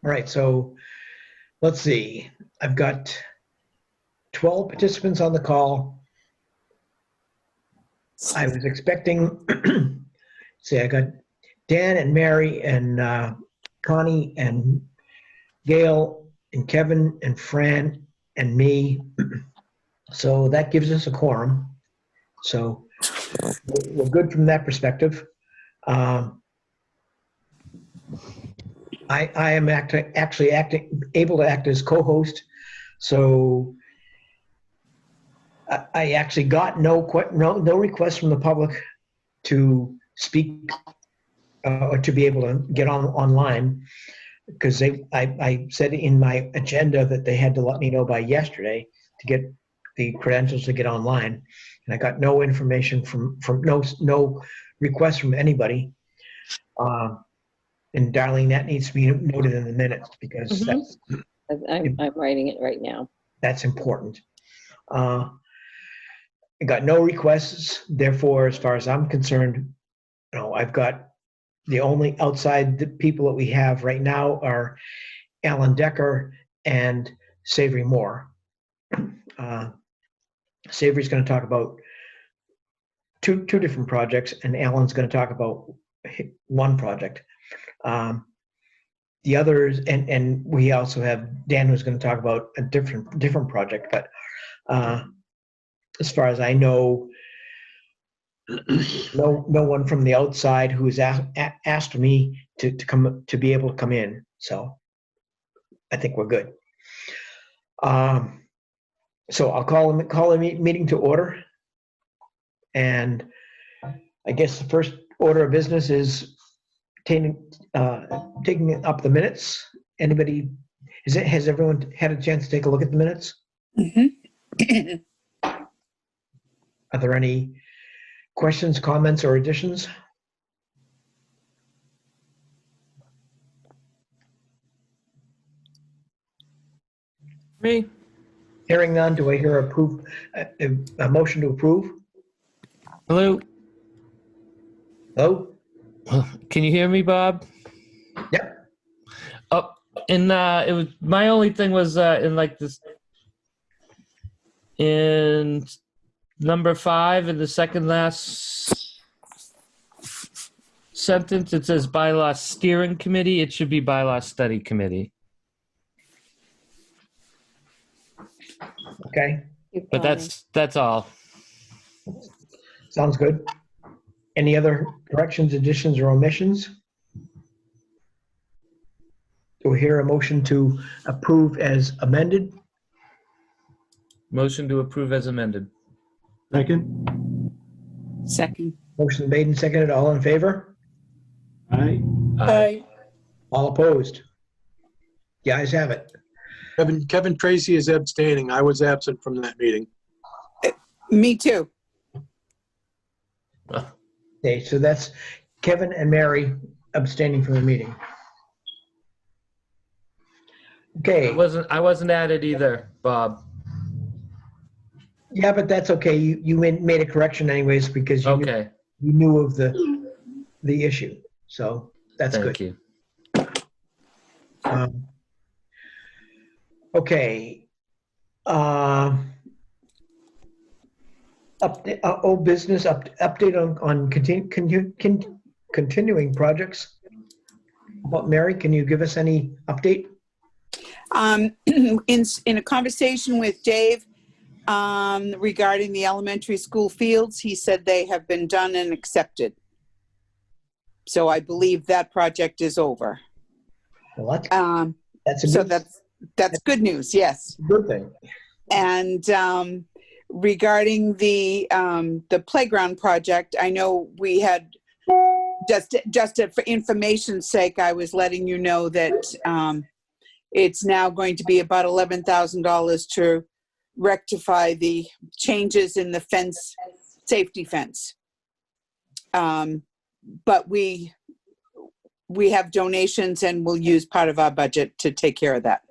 All right, so let's see. I've got 12 participants on the call. I was expecting, I got Dan and Mary and Connie and Gail and Kevin and Fran and me. So that gives us a quorum. So we're good from that perspective. I am actually able to act as co-host. So I actually got no requests from the public to speak or to be able to get online, because I said in my agenda that they had to let me know by yesterday to get the credentials to get online, and I got no information from no requests from anybody. And Darlene, that needs to be noted in the minutes, because I'm writing it right now. that's important. I got no requests, therefore, as far as I'm concerned, I've got the only outside people that we have right now are Alan Decker and Savory Moore. Savory's going to talk about two different projects, and Alan's going to talk about one project. The others, and we also have Dan, who's going to talk about a different project. But as far as I know, no one from the outside who has asked me to be able to come in. So I think we're good. So I'll call a meeting to order, and I guess the first order of business is taking up the minutes. Anybody? Has everyone had a chance to take a look at the minutes? Mm-hmm. Are there any questions, comments, or additions? Me. Hearing none, do I hear a motion to approve? Hello. Hello? Can you hear me, Bob? Yep. Oh, and it was my only thing was in like this in number 5 in the second last sentence. It says bylaw steering committee. It should be bylaw study committee. Okay. But that's all. Sounds good. Any other corrections, additions, or omissions? Do we hear a motion to approve as amended? Motion to approve as amended. Second. Motion made and seconded. All in favor? Aye. Aye. All opposed? The ayes have it. Kevin Tracy is abstaining. I was absent from that meeting. Me too. Okay, so that's Kevin and Mary abstaining from the meeting. Okay. I wasn't at it either, Bob. Yeah, but that's okay. You made a correction anyways, because you knew of the issue. So that's good. Thank you. Okay. Old business update on continuing projects. Mary, can you give us any update? In a conversation with Dave regarding the elementary school fields, he said they have been done and accepted. So I believe that project is over. Well, that's good news. Yes. Good thing. And regarding the playground project, I know we had just for information's sake, I was letting you know that it's now going to be about $11,000 to rectify the changes in the fence, safety fence. But we have donations, and we'll use part of our budget to take care of that.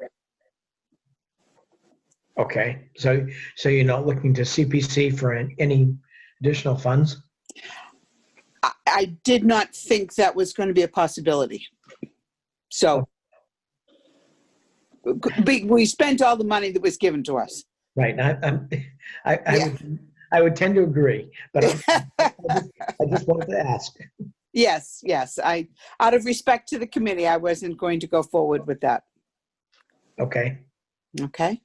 Okay, so you're not looking to CPC for any additional funds? I did not think that was going to be a possibility. So. we spent all the money that was given to us. Right. I Yeah. I would tend to agree, but I just wanted to ask. Yes. Out of respect to the committee, I wasn't going to go forward with that. Okay. Okay.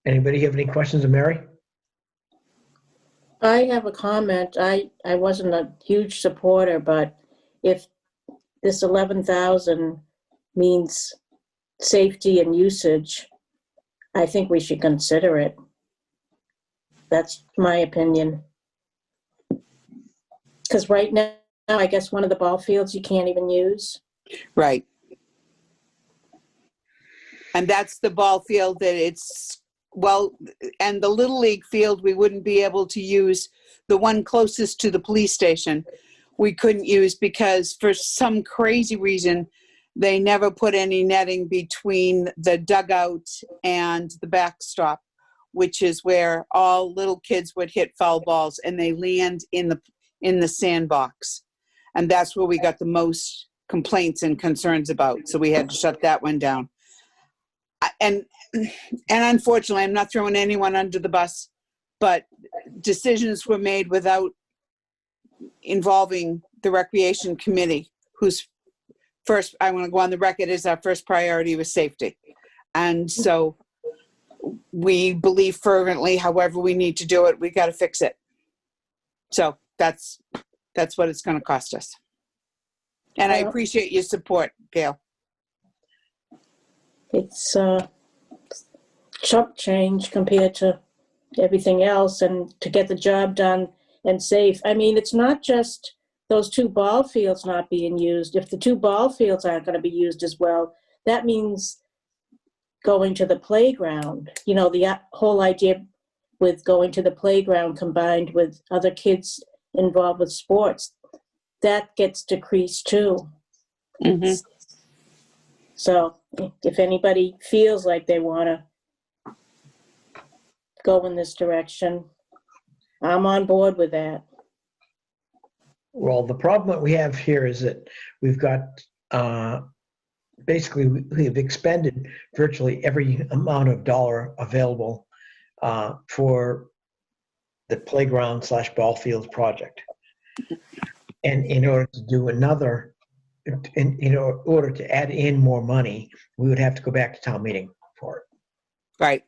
Anybody have any questions of Mary? I have a comment. I wasn't a huge supporter, but if this 11,000 means safety and usage, I think we should consider it. That's my opinion. Because right now, I guess one of the ball fields you can't even use. Right. And that's the ball field that it's, well, and the Little League field, we wouldn't be able to use. The one closest to the police station, we couldn't use because for some crazy reason, they never put any netting between the dugout and the backstop, which is where all little kids would hit foul balls and they land in the sandbox. And that's where we got the most complaints and concerns about. So we had to shut that one down. And unfortunately, I'm not throwing anyone under the bus, but decisions were made without involving the recreation committee, whose first, I want to go on the record, is our first priority was safety. And so we believe fervently, however we need to do it, we got to fix it. So that's what it's going to cost us. And I appreciate your support, Gail. It's chump change compared to everything else, and to get the job done and safe. I mean, it's not just those two ball fields not being used. If the two ball fields aren't going to be used as well, that means going to the playground. You know, the whole idea with going to the playground combined with other kids involved with sports, that gets decreased too. Mm-hmm. So if anybody feels like they want to go in this direction, I'm on board with that. Well, the problem that we have here is that we've got, basically, we've expended virtually every amount of dollar available for the playground / ball fields project. And in order to do another, in order to add in more money, we would have to go back to town meeting for it. Right.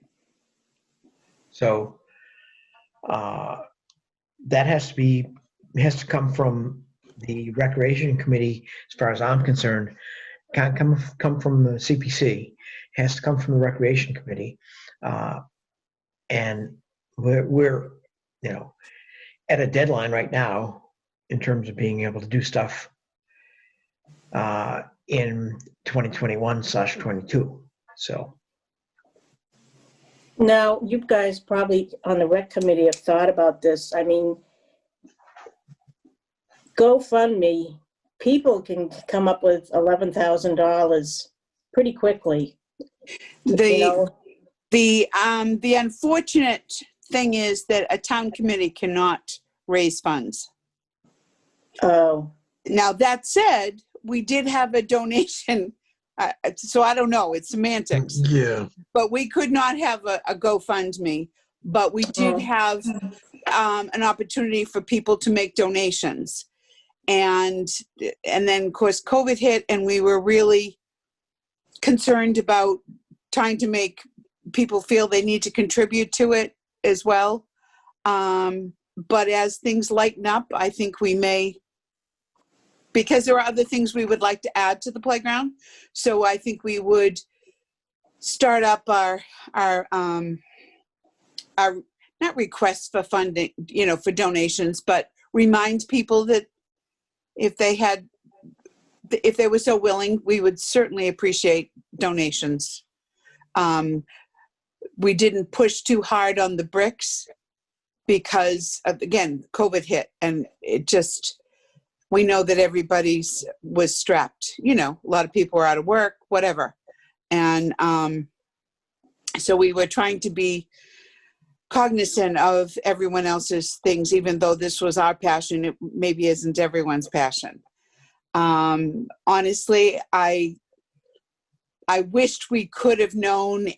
So that has to come from the recreation committee, as far as I'm concerned. Can't come from the CPC. Has to come from the recreation committee, and we're at a deadline right now in terms of being able to do stuff in 2021/22. So. Now, you guys probably on the rec committee have thought about this. I mean, GoFundMe, people can come up with $11,000 pretty quickly. The unfortunate thing is that a town committee cannot raise funds. Oh. Now, that said, we did have a donation, so I don't know, it's semantics. Yeah. But we could not have a GoFundMe, but we did have an opportunity for people to make donations. And then, of course, COVID hit, and we were really concerned about trying to make people feel they need to contribute to it as well. But as things lighten up, I think we may, because there are other things we would like to add to the playground. So I think we would start up our not requests for funding, for donations, but remind people that if they were so willing, we would certainly appreciate donations. We didn't push too hard on the bricks because, again, COVID hit, and we know that everybody's was strapped. A lot of people were out of work, whatever. And so we were trying to be cognizant of everyone else's things, even though this was our passion, it maybe isn't everyone's passion. Honestly, I I wished we could have known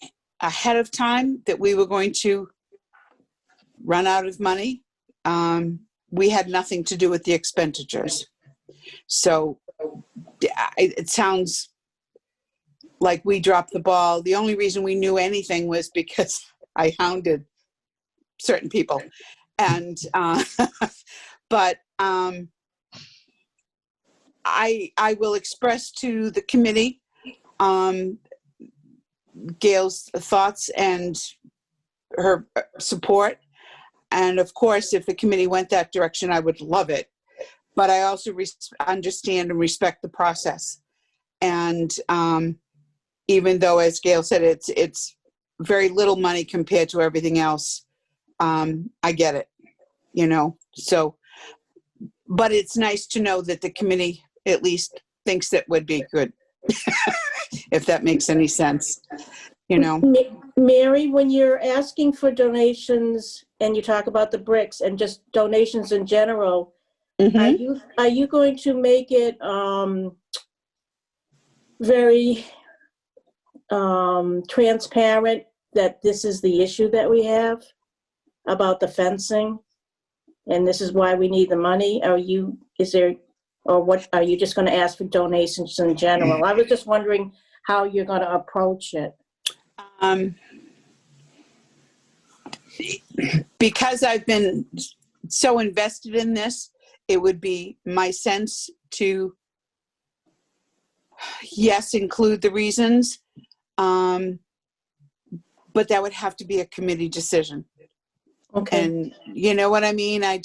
ahead of time that we were going to run out of money. We had nothing to do with the expenditures. So it sounds like we dropped the ball. The only reason we knew anything was because I hounded certain people. And, but I will express to the committee Gail's thoughts and her support. And of course, if the committee went that direction, I would love it. But I also understand and respect the process. And even though, as Gail said, it's very little money compared to everything else, I get it, you know. So, but it's nice to know that the committee at least thinks that would be good, if that makes any sense, you know. Mary, when you're asking for donations and you talk about the bricks and just donations in general, are you going to make it very transparent that this is the issue that we have about the fencing and this is why we need the money? Or what, are you just going to ask for donations in general? I was just wondering how you're going to approach it. Because I've been so invested in this, it would be my sense to, yes, include the reasons, but that would have to be a committee decision. Okay. And you know what I mean? I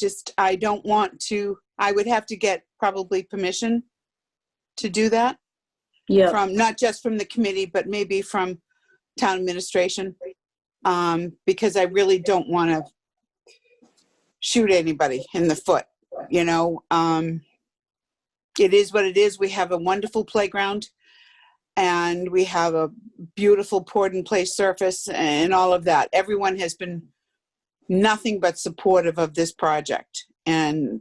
don't want to, I would have to get probably permission to do that. Yeah. From, not just from the committee, but maybe from town administration. Because I really don't want to shoot anybody in the foot, you know. It is what it is. We have a wonderful playground and we have a beautiful poured in place surface and all of that. Everyone has been nothing but supportive of this project. And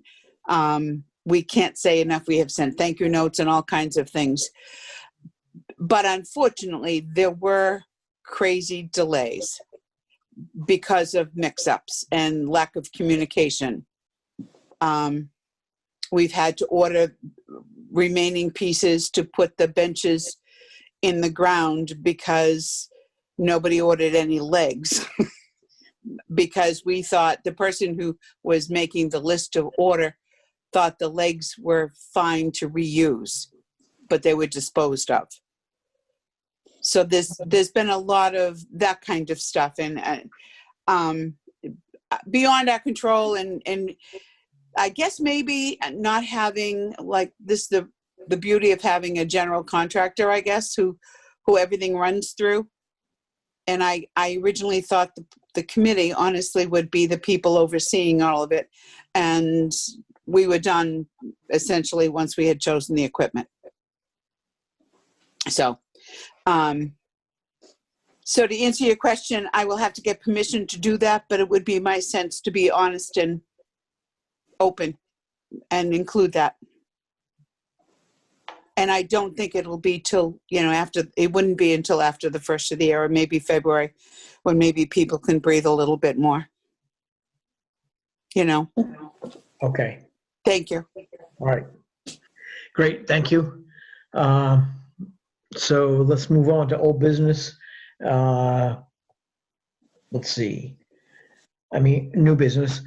we can't say enough. We have sent thank you notes and all kinds of things. But unfortunately, there were crazy delays because of mix-ups and lack of communication. We've had to order remaining pieces to put the benches in the ground because nobody ordered any legs. Because we thought the person who was making the list of order thought the legs were fine to reuse, but they were disposed of. So there's been a lot of that kind of stuff, and beyond our control, and I guess maybe not having like this, the beauty of having a general contractor, I guess, who everything runs through. And I originally thought the committee honestly would be the people overseeing all of it, and we were done essentially once we had chosen the equipment. So so to answer your question, I will have to get permission to do that, but it would be my sense to be honest and open and include that. And I don't think it'll be till, you know, it wouldn't be until after the first of the year, or maybe February, when maybe people can breathe a little bit more. You know? Okay. Thank you. All right. Great. Thank you. So let's move on to old business. Let's see. I mean, new business.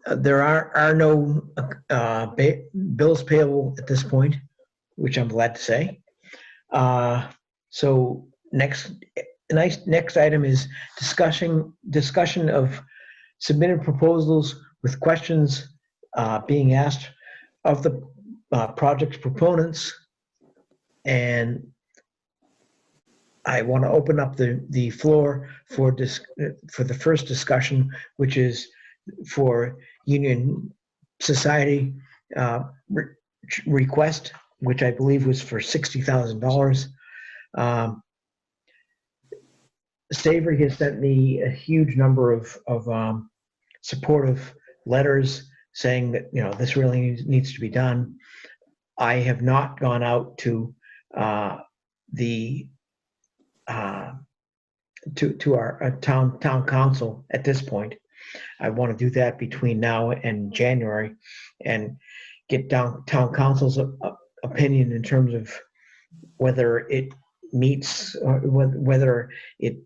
There are no bills payable at this point, which I'm glad to say. So next item is discussion of submitted proposals with questions being asked of the project's proponents. And I want to open up the floor for the first discussion, which is for Union Society request, which I believe was for $60,000. Savory has sent me a huge number of supportive letters saying that, you know, this really needs to be done. I have not gone out to the to our town council at this point. I want to do that between now and January, and get town council's opinion in terms of whether it meets, or whether it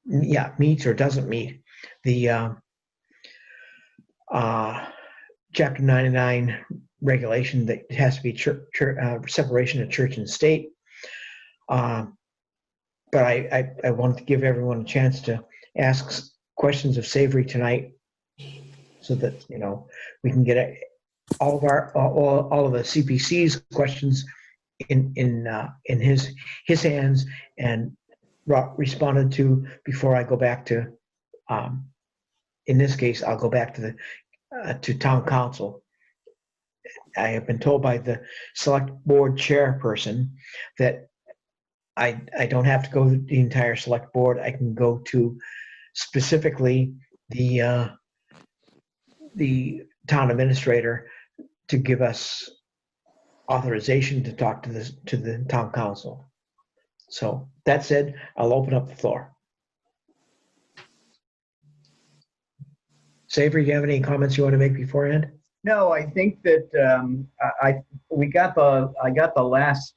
meets or doesn't meet the Chapter 99 regulation that it has to be separation of church and state. But I wanted to give everyone a chance to ask questions of Savory tonight, so that we can get all of the CPC's questions in his hands and responded to before I go back to. In this case, I'll go back to town council. I have been told by the select board chairperson that I don't have to go to the entire select board. I can go to specifically the town administrator to give us authorization to talk to the town council. So that said, I'll open up the floor. Savory, do you have any comments you want to make beforehand? No, I think that I got the last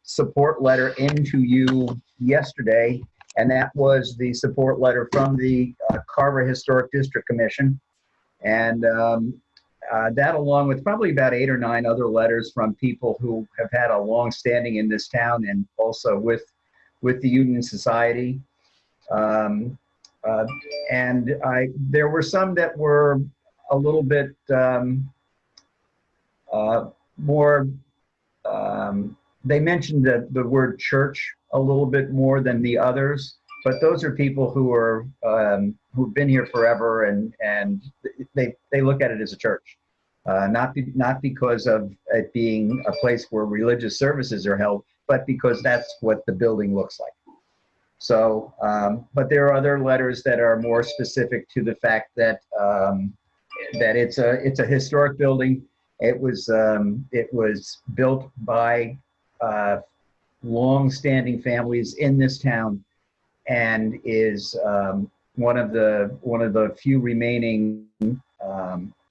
support letter into you yesterday, and that was the support letter from the Carver Historic District Commission, and that, along with probably about 8 or 9 other letters from people who have had a long standing in this town, and also with the Union Society. And there were some that were a little bit more, they mentioned the word church a little bit more than the others, but those are people who are who've been here forever, and they look at it as a church, not because of it being a place where religious services are held, but because that's what the building looks like. So, but there are other letters that are more specific to the fact that that it's a historic building. It was built by long-standing families in this town, and is one of the few remaining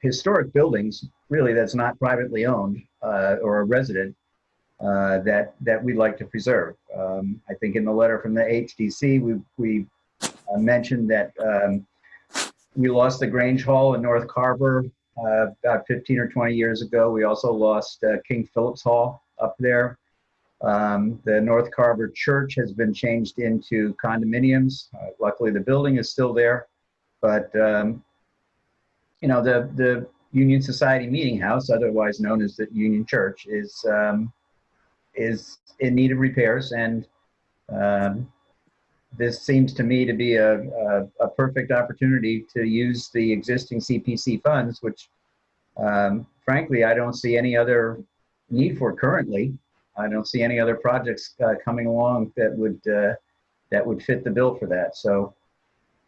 historic buildings, really, that's not privately owned or a resident. That we'd like to preserve. I think in the letter from the HDC, we mentioned that we lost the Grange Hall in North Carver about 15 or 20 years ago. We also lost King Philip's Hall up there. The North Carver Church has been changed into condominiums. Luckily, the building is still there, but the Union Society Meeting House, otherwise known as the Union Church, is in need of repairs, and this seems to me to be a perfect opportunity to use the existing CPC funds, which frankly I don't see any other need for currently. I don't see any other projects coming along that would fit the bill for that. So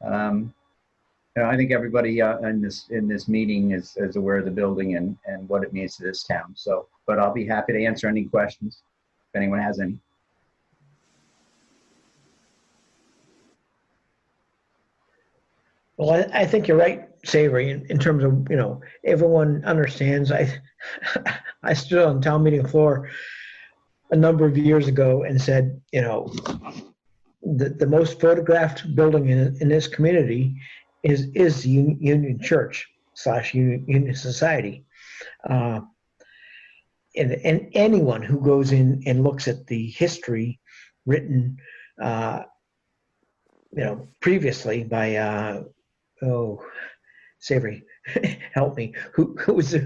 I think everybody in this meeting is aware of the building and what it means to this town. So, but I'll be happy to answer any questions if anyone has any. Well, I think you're right, Savory, in terms of, everyone understands. I stood on the town meeting floor a number of years ago and said, the most photographed building in this community is the Union Church / Union Society. And anyone who goes in and looks at the history written, previously by, Savory, help me. Who was the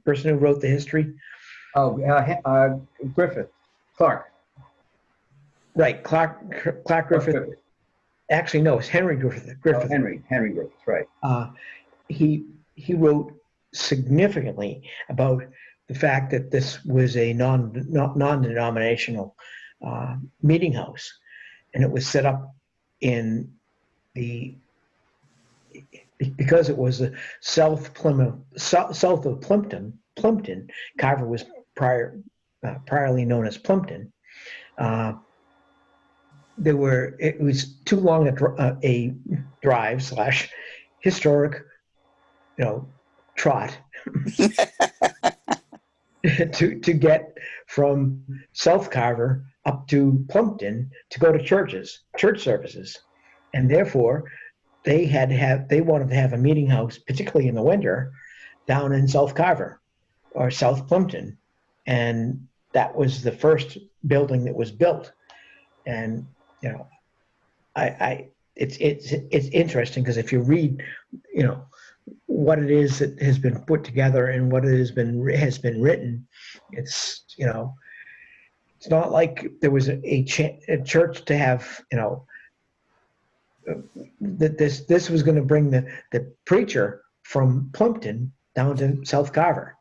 person who wrote the history? Oh, Griffith, Clark. Right, Clark Griffith. Actually, no, it's Henry Griffith. Oh, Henry Griffith, right. He wrote significantly about the fact that this was a non-denominational meeting house, and it was set up in because it was south of Plimpton. Carver was priorly known as Plimpton. it was too long a drive slash historic, trot to get from South Carver up to Plumpton to go to church services. And therefore, they wanted to have a meeting house, particularly in the winter, down in South Carver or South Plumpton. And that was the first building that was built. And, it's interesting because if you read, what it is that has been put together and what it has been written, it's it's not like there was a church to have that this was going to bring the preacher from Plumpton down to South Carver,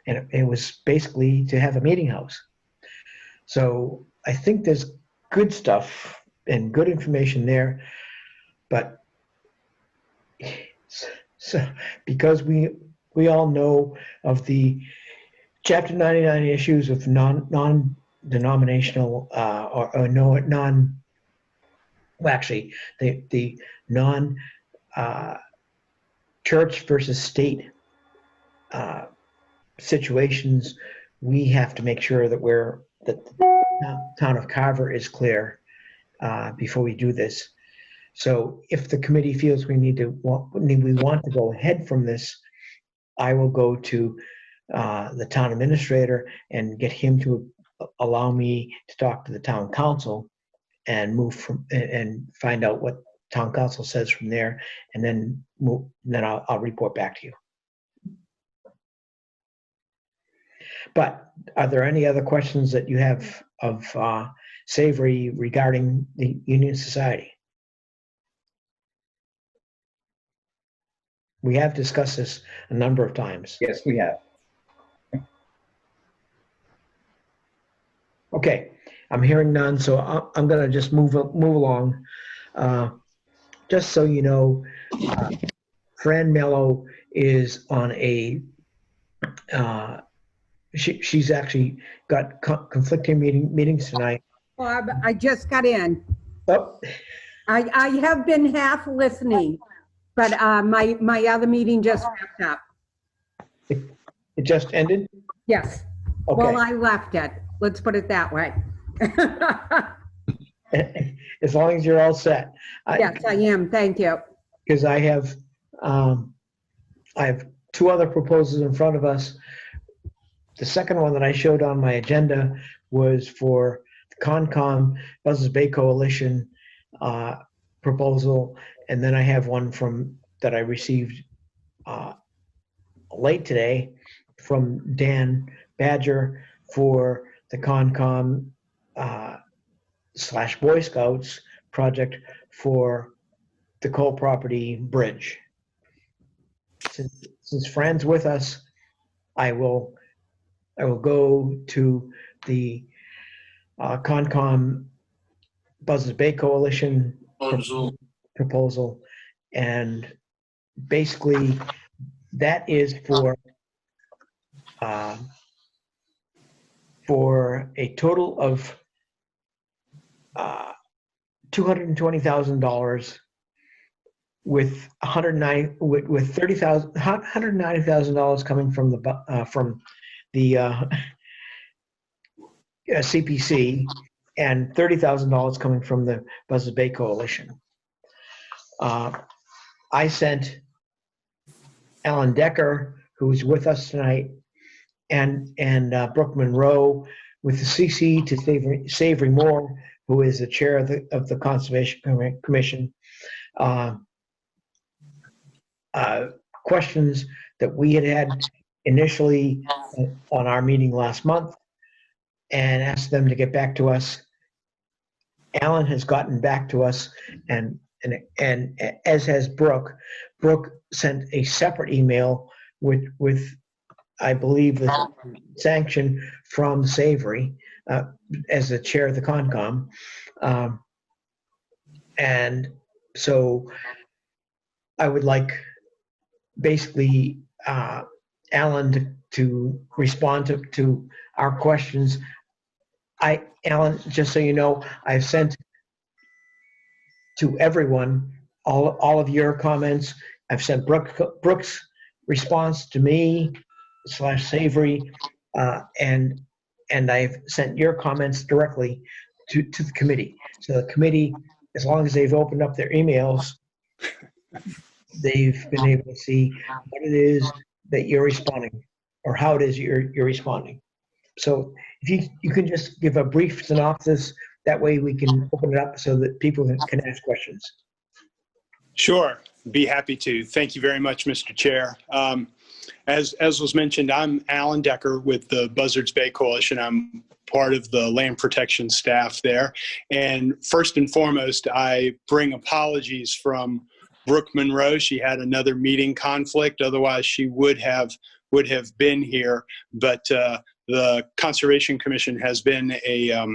and it was basically to have a meeting house. So I think there's good stuff and good information there, but so because we all know of the Chapter 99 issues of non-denominational or no non well, actually the non church versus state situations, we have to make sure that that the town of Carver is clear before we do this. So if the committee feels we want to go ahead from this, I will go to the town administrator and get him to allow me to talk to the town council and and find out what town council says from there, and then I'll report back to you. But are there any other questions that you have of Savory regarding the Union Society? We have discussed this a number of times. Yes, we have. Okay, I'm hearing none, so I'm going to just move along. Just so you know, Fran Mello is on a. She's actually got conflicting meetings tonight. Bob, I just got in. Oh, I have been half listening, but my other meeting just wrapped up. it just ended? Yes. Okay. Well, I left it. Let's put it that way. As long as you're all set. Yes, I am. Thank you. Because I have two other proposals in front of us. The second one that I showed on my agenda was for the Concom Buzzards Bay Coalition proposal, and then I have one that I received late today from Dan Badger for the Concom / Boy Scouts project for the Cole Property Bridge. Since Fran's with us, I will go to the Concom Buzzards Bay Coalition proposal, and basically that is for a total of $220,000 with $190,000 coming from the CPC and $30,000 coming from the Buzzards Bay Coalition. I sent Alan Decker, who's with us tonight, and Brooke Monroe with the CC to Savory Moore, who is the chair of the Conservation Commission. Questions that we had initially on our meeting last month, and asked them to get back to us. Alan has gotten back to us, and as has Brooke. Brooke sent a separate email with I believe the sanction from Savory as the chair of the Concom, and so I would like basically Alan to respond to our questions. Alan, just so you know, I've sent to everyone, all of your comments. I've sent Brooks' response to me / Savory, and I've sent your comments directly to the committee. So the committee, as long as they've opened up their emails, they've been able to see what it is that you're responding, or how it is you're responding. So if you can just give a brief synopsis, that way we can open it up so that people can ask questions. Sure, be happy to. Thank you very much, Mr. Chair. As was mentioned, I'm Alan Decker with the Buzzards Bay Coalition. I'm part of the land protection staff there. And first and foremost, I bring apologies from Brooke Monroe. She had another meeting conflict. Otherwise, she would have been here. But the Conservation Commission has been a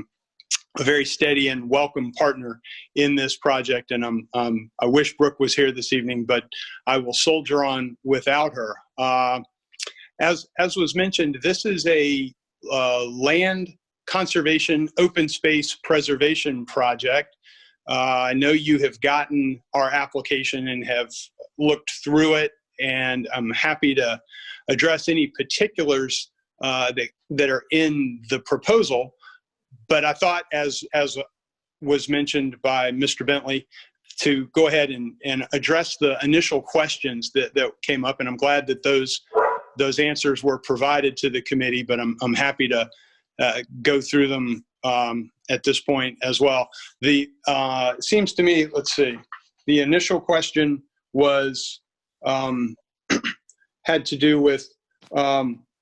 very steady and welcome partner in this project. And I wish Brooke was here this evening, but I will soldier on without her. As was mentioned, this is a land conservation open space preservation project. I know you have gotten our application and have looked through it, and I'm happy to address any particulars that are in the proposal. But I thought, as was mentioned by Mr. Bentley, to go ahead and address the initial questions that came up, and I'm glad that those answers were provided to the committee, but I'm happy to go through them at this point as well. It seems to me, let's see, the initial question was had to do with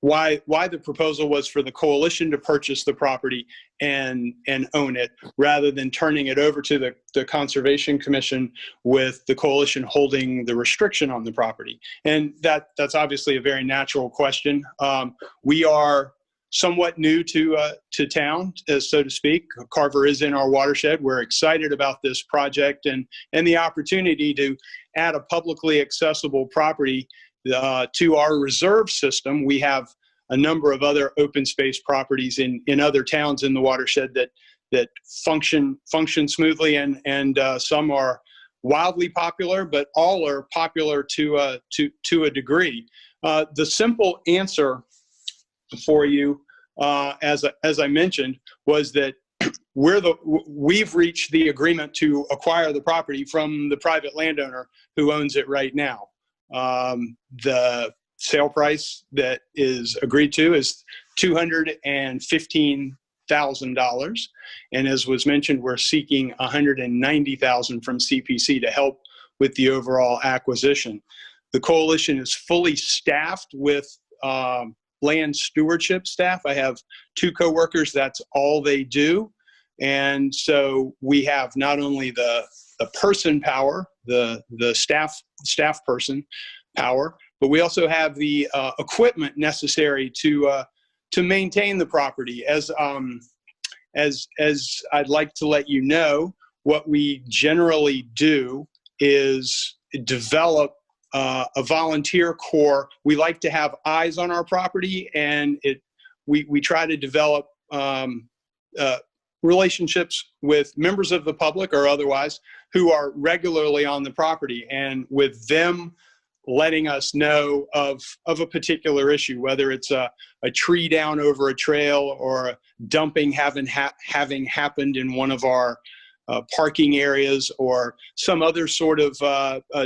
why the proposal was for the coalition to purchase the property and own it, rather than turning it over to the Conservation Commission with the coalition holding the restriction on the property. And that's obviously a very natural question. We are somewhat new to town, so to speak. Carver is in our watershed. We're excited about this project and the opportunity to add a publicly accessible property to our reserve system. We have a number of other open space properties in other towns in the watershed that function smoothly, and some are wildly popular, but all are popular to a degree. The simple answer for you, as I mentioned, was that we've reached the agreement to acquire the property from the private landowner who owns it right now. The sale price that is agreed to is $215,000, and as was mentioned, we're seeking $190,000 from CPC to help with the overall acquisition. The coalition is fully staffed with land stewardship staff. I have 2 coworkers. That's all they do. And so we have not only the person power, the staff person power, but we also have the equipment necessary to maintain the property. As I'd like to let you know, what we generally do is develop a volunteer corps. We like to have eyes on our property, and we try to develop relationships with members of the public or otherwise who are regularly on the property, and with them letting us know of a particular issue, whether it's a tree down over a trail or a dumping having happened in one of our parking areas, or some other sort of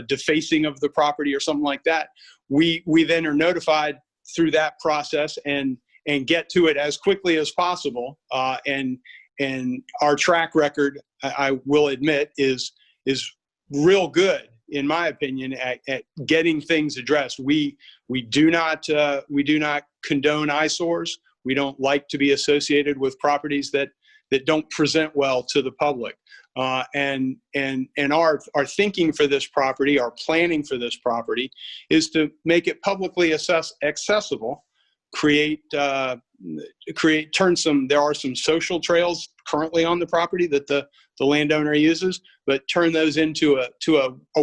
defacing of the property or something like that. We then are notified through that process and get to it as quickly as possible. And our track record, I will admit, is real good, in my opinion, at getting things addressed. We do not condone eyesores. We don't like to be associated with properties that don't present well to the public. And our thinking for this property, our planning for this property, is to make it publicly accessible. There are some social trails currently on the property that the landowner uses, but turn those into a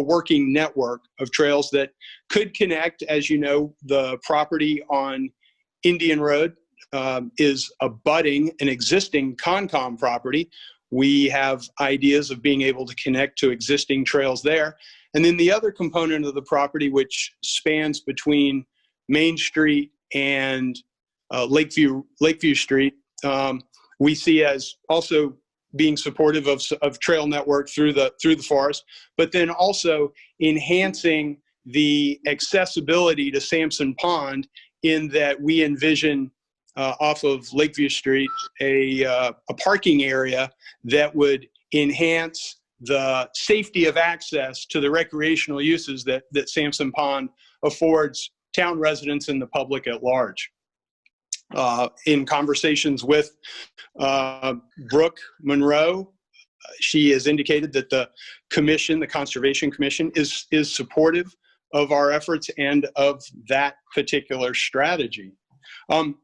working network of trails that could connect. As you know, the property on Indian Road is abutting an existing Concom property, we have ideas of being able to connect to existing trails there. And then the other component of the property, which spans between Main Street and Lakeview Street, we see as also being supportive of trail network through the forest, but then also enhancing the accessibility to Sampson Pond, in that we envision off of Lakeview Street a parking area that would enhance the safety of access to the recreational uses that Sampson Pond affords town residents and the public at large. In conversations with Brooke Monroe, she has indicated that the commission, the Conservation Commission, is supportive of our efforts and of that particular strategy. I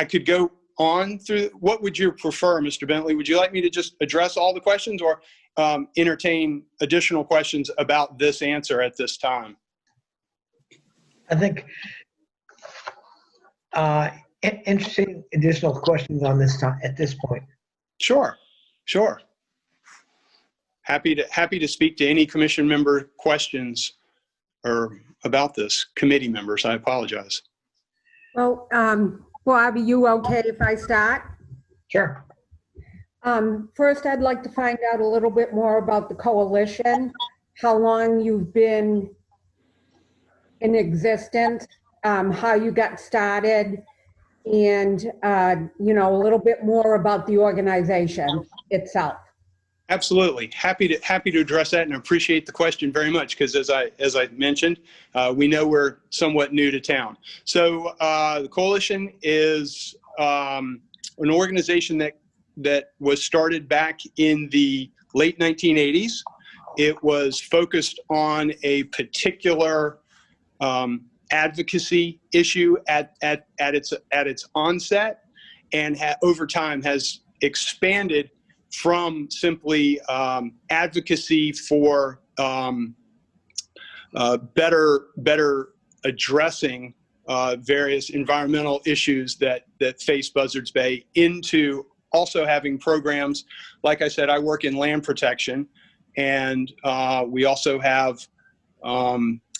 could go on through. What would you prefer, Mr. Bentley? Would you like me to just address all the questions, or entertain additional questions about this answer at this time? I think interesting additional questions on this time at this point. Sure. Happy to speak to any commission member questions or about this. Committee members, I apologize. Well, Bob, are you okay if I start? Sure. First, I'd like to find out a little bit more about the coalition, how long you've been in existence, how you got started, and you know, a little bit more about the organization itself. Absolutely. Happy to address that, and appreciate the question very much, because as I mentioned, we know we're somewhat new to town. So the coalition is an organization that was started back in the late 1980s. It was focused on a particular advocacy issue at its onset, and over time has expanded from simply advocacy for better addressing various environmental issues that face Buzzards Bay, into also having programs. Like I said, I work in land protection, and we also have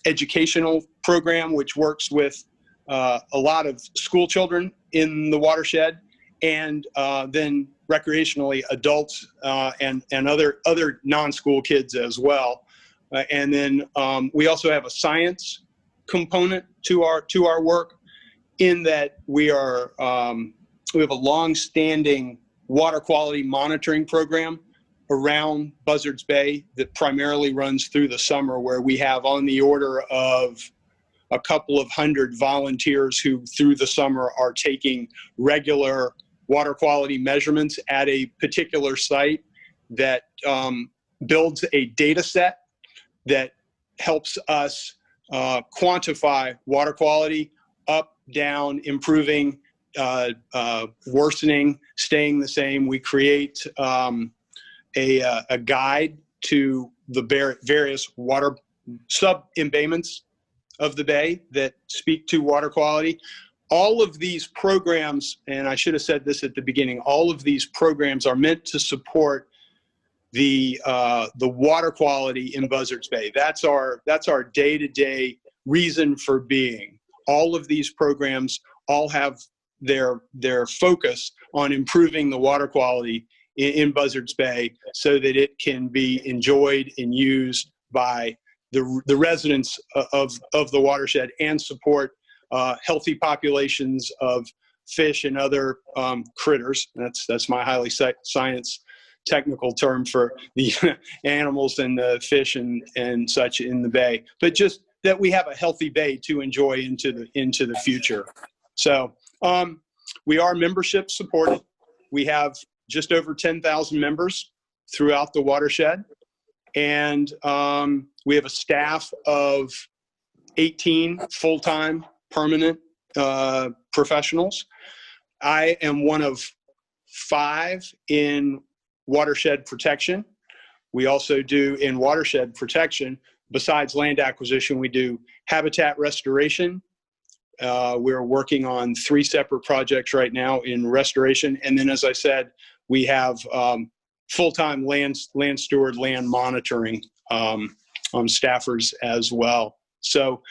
educational program which works with a lot of school children in the watershed, and then recreationally adults and other non-school kids as well. And then we also have a science component to our work, in that we have a long-standing water quality monitoring program around Buzzards Bay that primarily runs through the summer, where we have on the order of a couple of hundred volunteers who through the summer are taking regular water quality measurements at a particular site that builds a data set that helps us quantify water quality, up, down, improving, worsening, staying the same. We create a guide to the various water sub-embayments of the bay that speak to water quality. All of these programs, and I should have said this at the beginning, all of these programs are meant to support the water quality in Buzzards Bay. That's our day-to-day reason for being. All of these programs all have their focus on improving the water quality in Buzzards Bay, so that it can be enjoyed and used by the residents of the watershed, and support healthy populations of fish and other critters. That's my highly science technical term for the animals and the fish and such in the bay. But just that we have a healthy bay to enjoy into the future. So we are membership supported. We have just over 10,000 members throughout the watershed, and we have a staff of 18 full-time permanent professionals. I am one of 5 in watershed protection. We also do in watershed protection, besides land acquisition, we do habitat restoration. We're working on 3 separate projects right now in restoration. And then, as I said, we have full-time land steward, land monitoring staffers as well. So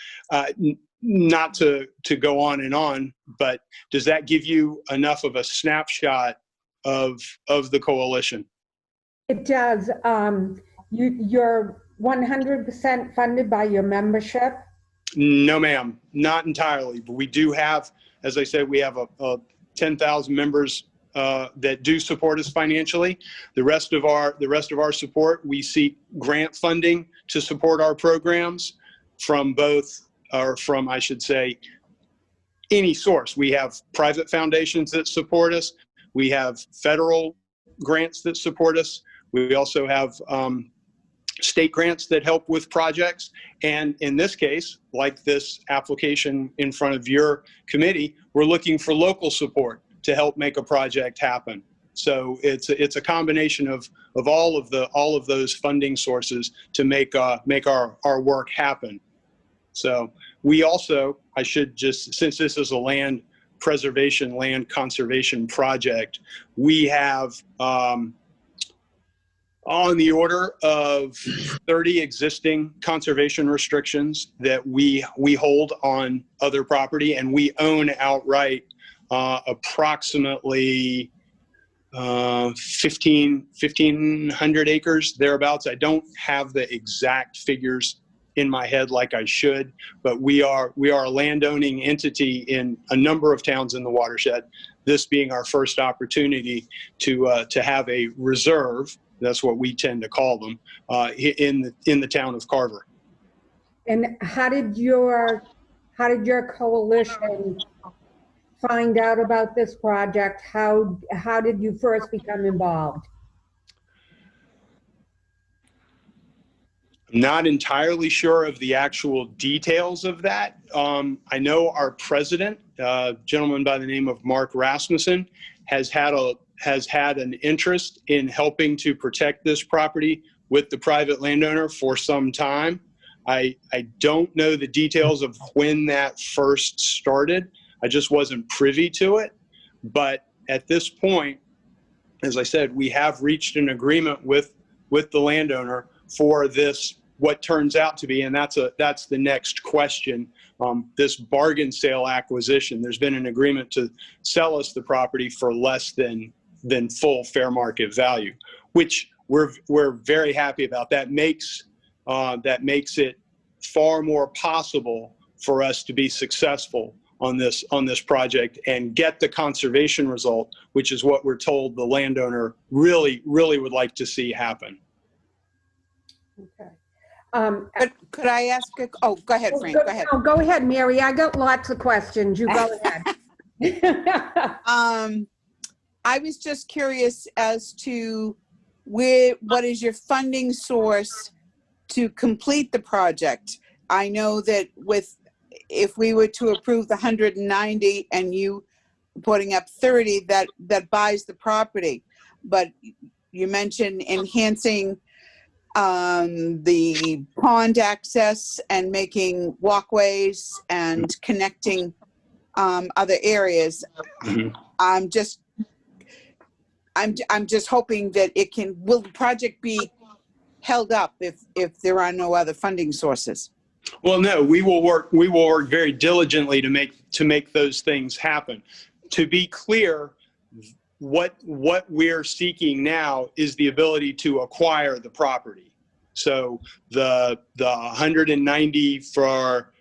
not to go on and on, but does that give you enough of a snapshot of the coalition? It does. You're 100% funded by your membership? No, ma'am, not entirely. But we do have, as I said, we have a 10,000 members that do support us financially. The rest of our support, we seek grant funding to support our programs from both, or from, I should say, any source. We have private foundations that support us. We have federal grants that support us. We also have state grants that help with projects. And in this case, like this application in front of your committee, we're looking for local support to help make a project happen. So it's a combination of all of those funding sources to make our work happen. So we also, I should just, since this is a land preservation, land conservation project, we have on the order of 30 existing conservation restrictions that we hold on other property, and we own outright approximately 1,500 acres, thereabouts. I don't have the exact figures in my head like I should, but we are a landowning entity in a number of towns in the watershed, this being our first opportunity to have a reserve. That's what we tend to call them, in the town of Carver. And how did your coalition find out about this project? How did you first become involved? I'm not entirely sure of the actual details of that. I know our president, a gentleman by the name of Mark Rasmussen, has had an interest in helping to protect this property with the private landowner for some time. I don't know the details of when that first started. I just wasn't privy to it. But at this point, as I said, we have reached an agreement with the landowner for this, what turns out to be, and that's the next question, this bargain sale acquisition. There's been an agreement to sell us the property for less than full fair market value, which we're very happy about. That makes it far more possible for us to be successful on this project and get the conservation result, which is what we're told the landowner really would like to see happen. Okay. Could I ask? Oh, go ahead, Frank. Go ahead. Oh, go ahead, Mary. I got lots of questions. You go ahead. I was just curious as to what is your funding source to complete the project? I know that if we were to approve the 190 and you putting up 30, that buys the property. But you mentioned enhancing the pond access and making walkways and connecting other areas. Mm-hmm. I'm just hoping that will the project be held up if there are no other funding sources? Well, no, we will work very diligently to make those things happen. To be clear, what we're seeking now is the ability to acquire the property. So the 190 for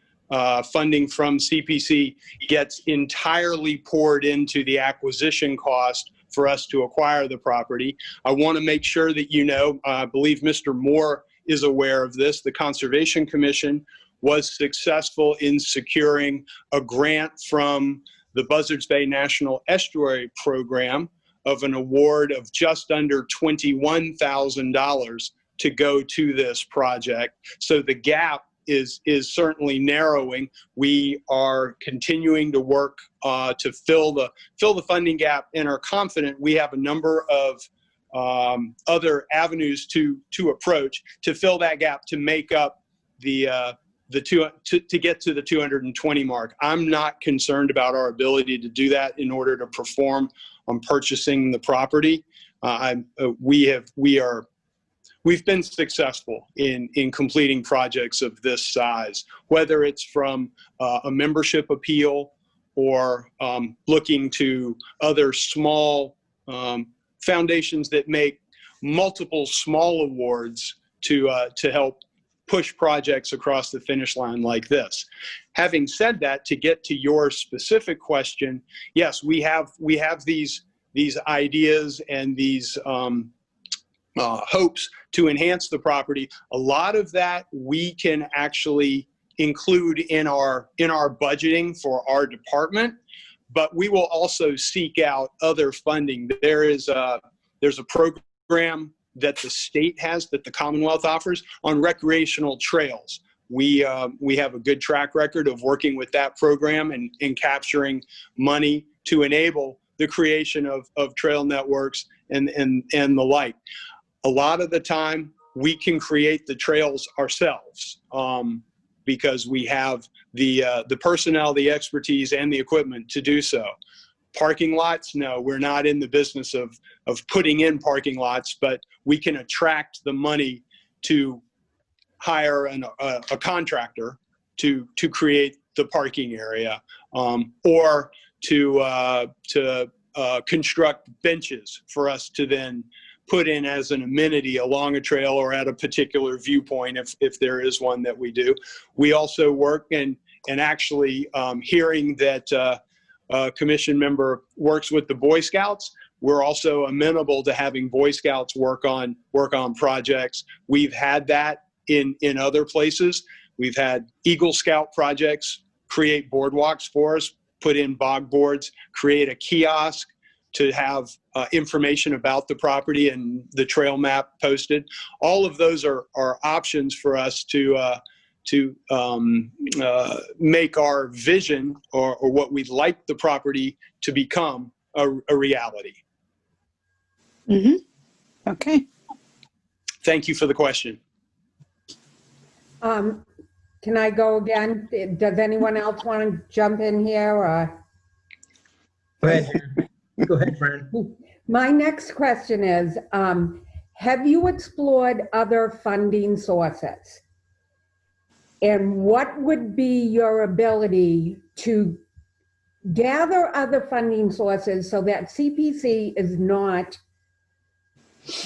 funding from CPC gets entirely poured into the acquisition cost for us to acquire the property. I want to make sure that I believe Mr. Moore is aware of this. The Conservation Commission was successful in securing a grant from the Buzzards Bay National Estuary Program of an award of just under $21,000 to go to this project. So the gap is certainly narrowing. We are continuing to work to fill the funding gap, and are confident we have a number of other avenues to approach to fill that gap, to make up to get to the 220 mark. I'm not concerned about our ability to do that in order to perform on purchasing the property. We've been successful in completing projects of this size, whether it's from a membership appeal or looking to other small foundations that make multiple small awards to help push projects across the finish line like this. Having said that, to get to your specific question, yes, we have these ideas and these hopes to enhance the property. A lot of that we can actually include in our budgeting for our department, but we will also seek out other funding. There's a program that the state has, that the Commonwealth offers, on recreational trails. We have a good track record of working with that program and capturing money to enable the creation of trail networks and the like. A lot of the time, we can create the trails ourselves because we have the personnel, the expertise, and the equipment to do so. Parking lots, no, we're not in the business of putting in parking lots, but we can attract the money to hire a contractor to create the parking area, or to construct benches for us to then put in as an amenity along a trail or at a particular viewpoint if there is one that we do. We also work and actually hearing that a commission member works with the Boy Scouts, we're also amenable to having Boy Scouts work on projects. We've had that in other places. We've had Eagle Scout projects create boardwalks for us, put in bog boards, create a kiosk to have information about the property and the trail map posted. All of those are options for us to make our vision or what we'd like the property to become a reality. Mm-hmm. Okay. Thank you for the question. Can I go again? Does anyone else want to jump in here? Or? Go ahead. Go ahead, Fran. My next question is, have you explored other funding sources? And what would be your ability to gather other funding sources so that CPC is not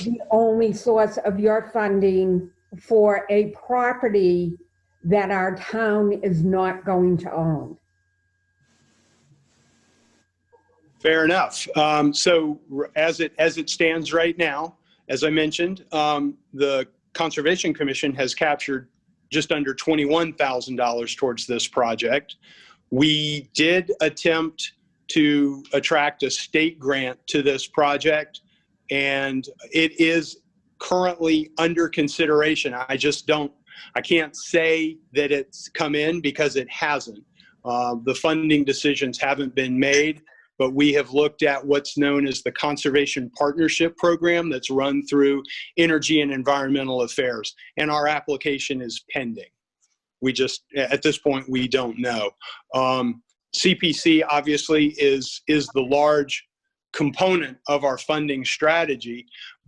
the only source of your funding for a property that our town is not going to own? Fair enough. So as it stands right now, as I mentioned, the Conservation Commission has captured just under $21,000 towards this project. We did attempt to attract a state grant to this project, and it is currently under consideration. I can't say that it's come in because it hasn't. The funding decisions haven't been made, but we have looked at what's known as the Conservation Partnership Program that's run through Energy and Environmental Affairs, and our application is pending. We just, at this point, we don't know. CPC obviously is the large component of our funding strategy,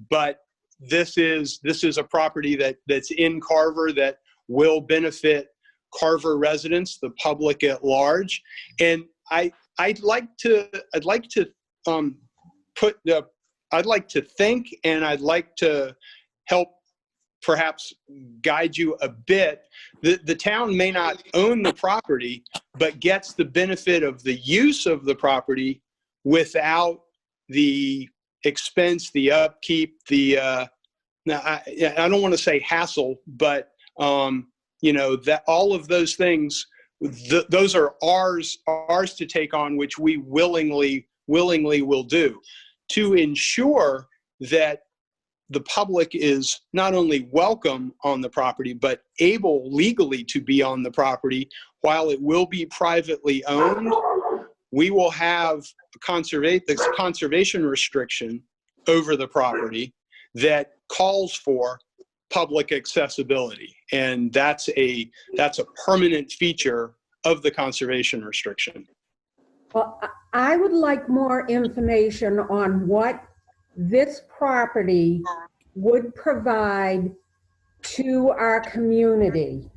but this is a property that's in Carver that will benefit Carver residents, the public at large, and I'd like to think, and I'd like to help perhaps guide you a bit. The town may not own the property, but gets the benefit of the use of the property without the expense, the upkeep, I don't want to say hassle, but that all of those things, those are ours to take on, which we willingly will do to ensure that the public is not only welcome on the property, but able legally to be on the property. While it will be privately owned, we will have the conservation restriction over the property that calls for public accessibility, and that's a permanent feature of the conservation restriction. Well, I would like more information on what this property would provide to our community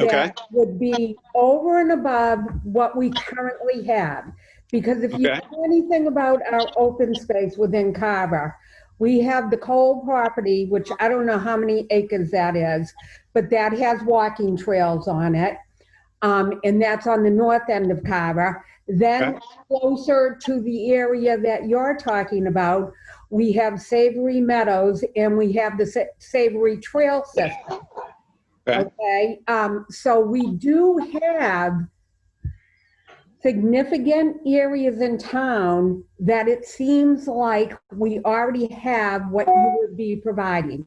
Okay. that would be over and above what we currently have. Because if you Okay. know anything about our open space within Carver, we have the Cole property, which I don't know how many acres that is, but that has walking trails on it. And that's on the north end of Carver. Then Okay. closer to the area that you're talking about, we have Savory Meadows and we have the Savory Trail system. Okay. Okay, so we do have significant areas in town that it seems like we already have what you would be providing.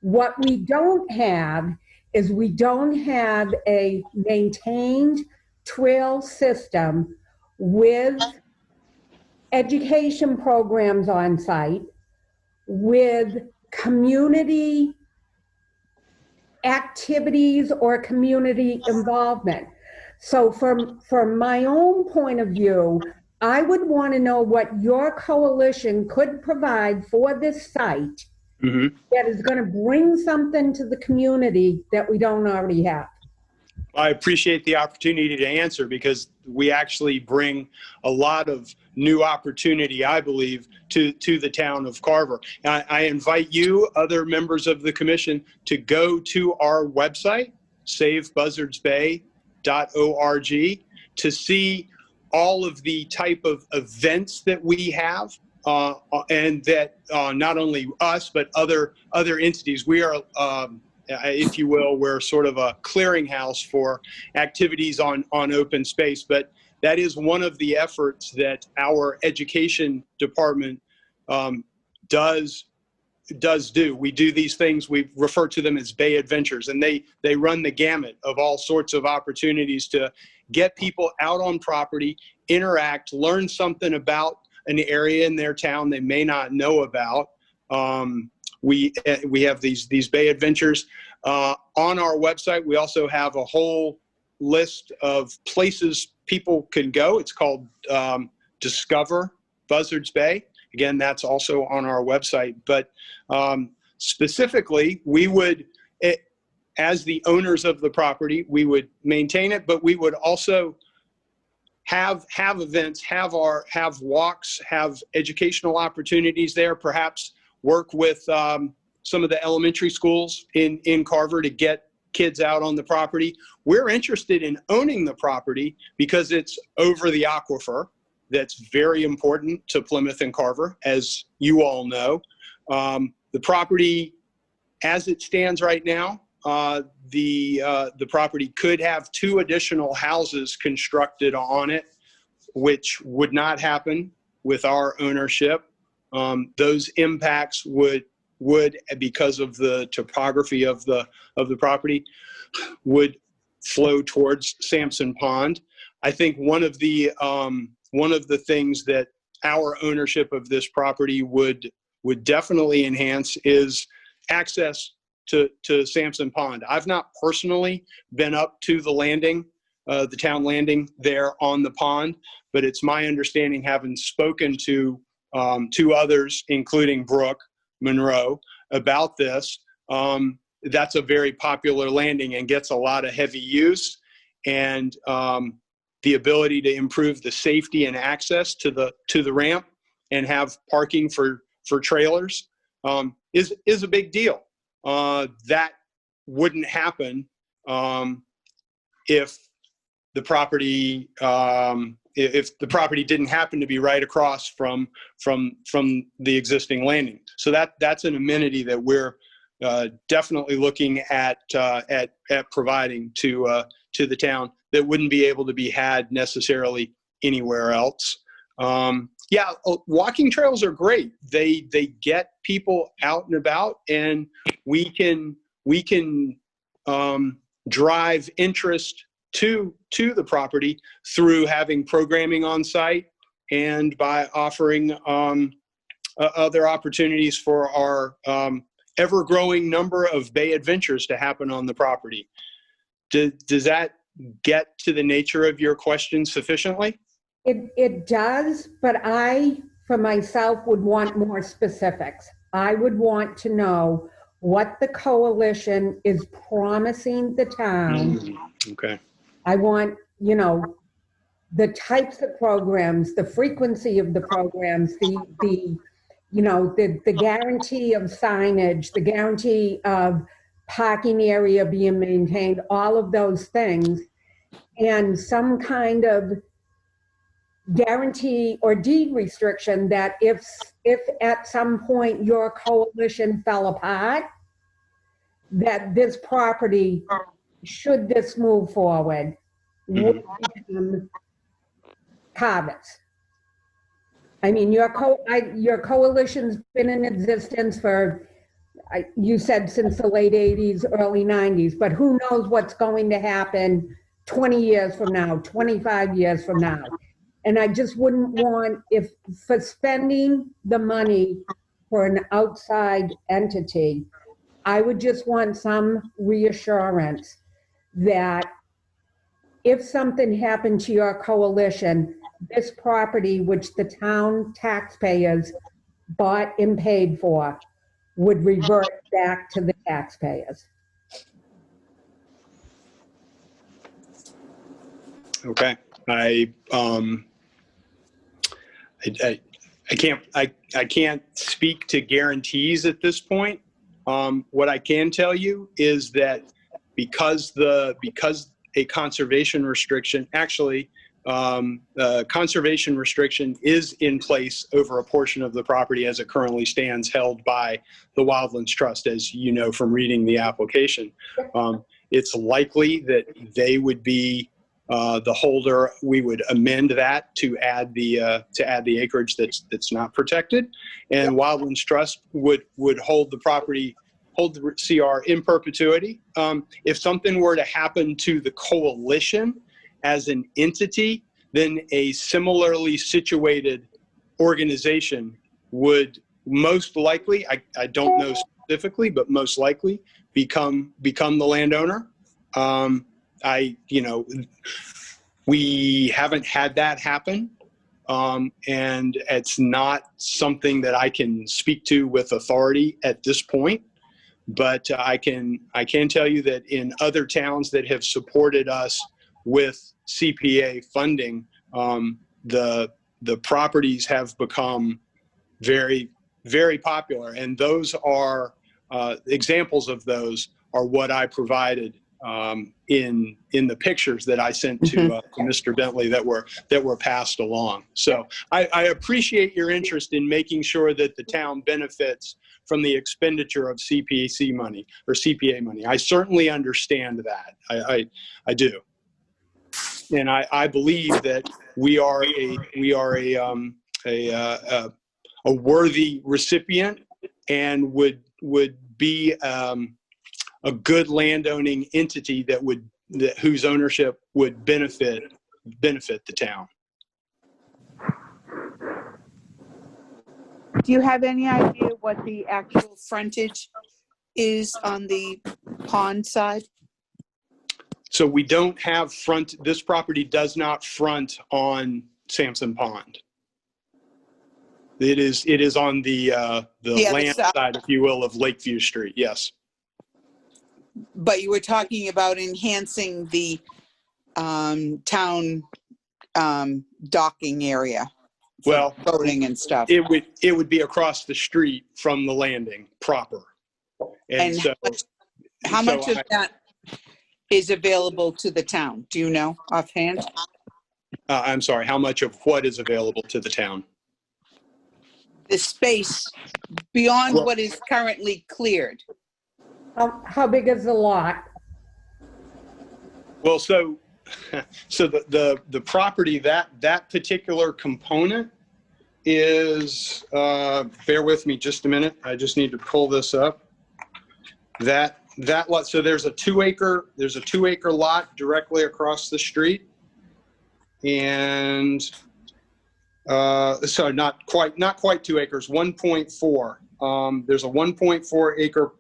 What we don't have is we don't have a maintained trail system with education programs on site, with community activities or community involvement. So from my own point of view, I would want to know what your coalition could provide for this site Mm-hmm. that is going to bring something to the community that we don't already have. I appreciate the opportunity to answer because we actually bring a lot of new opportunity, I believe, to the town of Carver. I invite you, other members of the commission, to go to our website, savebuzzardsbay.org, to see all of the type of events that we have, and that not only us, but other entities. We are if you will, we're sort of a clearinghouse for activities on open space. But that is one of the efforts that our education department does do. We do these things, we refer to them as Bay Adventures, and they run the gamut of all sorts of opportunities to get people out on property, interact, learn something about an area in their town they may not know about. We have these Bay Adventures on our website. We also have a whole list of places people can go. It's called Discover Buzzards Bay. Again, that's also on our website. But specifically, we would, as the owners of the property, we would maintain it, but we would also have events, have walks, have educational opportunities there, perhaps work with some of the elementary schools in Carver to get kids out on the property. We're interested in owning the property because it's over the aquifer. That's very important to Plymouth and Carver, as you all know. The property, as it stands right now, the property could have 2 additional houses constructed on it, which would not happen with our ownership. Those impacts would, because of the topography of the property, would flow towards Sampson Pond. I think one of the things that our ownership of this property would definitely enhance is access to Sampson Pond. I've not personally been up to the landing, the town landing there on the pond, but it's my understanding, having spoken to others, including Brooke Monroe, about this, that's a very popular landing and gets a lot of heavy use, and the ability to improve the safety and access to the ramp and have parking for trailers is a big deal. That wouldn't happen if the property didn't happen to be right across from the existing landing. So that's an amenity that we're definitely looking at providing to the town that wouldn't be able to be had necessarily anywhere else. Walking trails are great. They get people out and about, and we can drive interest to the property through having programming on site and by offering other opportunities for our ever-growing number of Bay Adventures to happen on the property. Does that get to the nature of your question sufficiently? It does, but for myself, would want more specifics. I would want to know what the coalition is promising the town. Okay. I want, you know, the types of programs, the frequency of the programs, the you know, the guarantee of signage, the guarantee of parking area being maintained, all of those things, and some kind of guarantee or deed restriction that if at some point your coalition fell apart, that this property, should this move forward, would become Carver's. I mean, your coalition's been in existence for, you said since the late 80s, early 90s, but who knows what's going to happen 20 years from now, 25 years from now. And I just wouldn't want, if for spending the money for an outside entity, I would just want some reassurance that if something happened to your coalition, this property, which the town taxpayers bought and paid for, would revert back to the taxpayers. Okay. I can't speak to guarantees at this point. What I can tell you is that because a conservation restriction, actually, conservation restriction is in place over a portion of the property as it currently stands, held by the Wildlands Trust, as you know from reading the application. It's likely that they would be the holder. We would amend that to add the acreage that's not protected, and Wildlands Trust would hold the property, hold the CR in perpetuity. If something were to happen to the coalition as an entity, then a similarly situated organization would most likely, I don't know specifically, but most likely become the landowner. We haven't had that happen, and it's not something that I can speak to with authority at this point. But I can tell you that in other towns that have supported us with CPA funding, the properties have become very, very popular, and those are examples of those are what I provided in the pictures that I sent to Mr. Bentley that were passed along. So I appreciate your interest in making sure that the town benefits from the expenditure of CPAC money or CPA money. I certainly understand that. I do, and I believe that we are a worthy recipient and would be a good landowning entity whose ownership would benefit the town. Do you have any idea what the actual frontage is on the pond side? So we don't have this property does not front on Sampson Pond. It is on the land side, if you will, of Lakeview Street, yes. But you were talking about enhancing the town docking area. Well, boating and stuff. It would be across the street from the landing proper. And so how much of that is available to the town? Do you know offhand? I'm sorry, how much of what is available to the town? The space beyond what is currently cleared. How big is the lot? Well, so the property, that particular component is, bear with me just a minute. I just need to pull this up. That lot, so there's a 2 acre lot directly across the street. And sorry, not quite 2 acres, 1.4. There's a 1.4 acre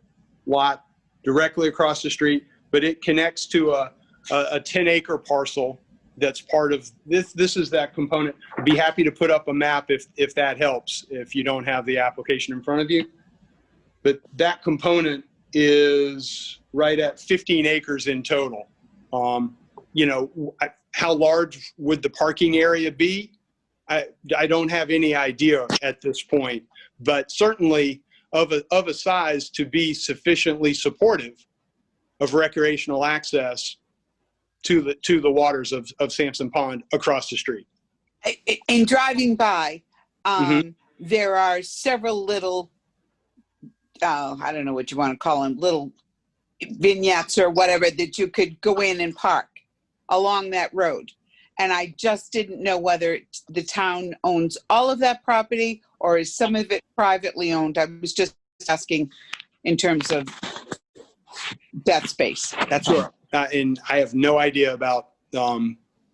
lot directly across the street, but it connects to a 10 acre parcel that's part of this. This is that component. I'd be happy to put up a map if that helps, if you don't have the application in front of you. But that component is right at 15 acres in total. You know, how large would the parking area be? I don't have any idea at this point, but certainly of a size to be sufficiently supportive of recreational access to the waters of Sampson Pond across the street. In driving by, there are several little, I don't know what you want to call them, little vignettes or whatever that you could go in and park along that road. And I just didn't know whether the town owns all of that property or is some of it privately owned. I was just asking in terms of that space. That's sure. And I have no idea about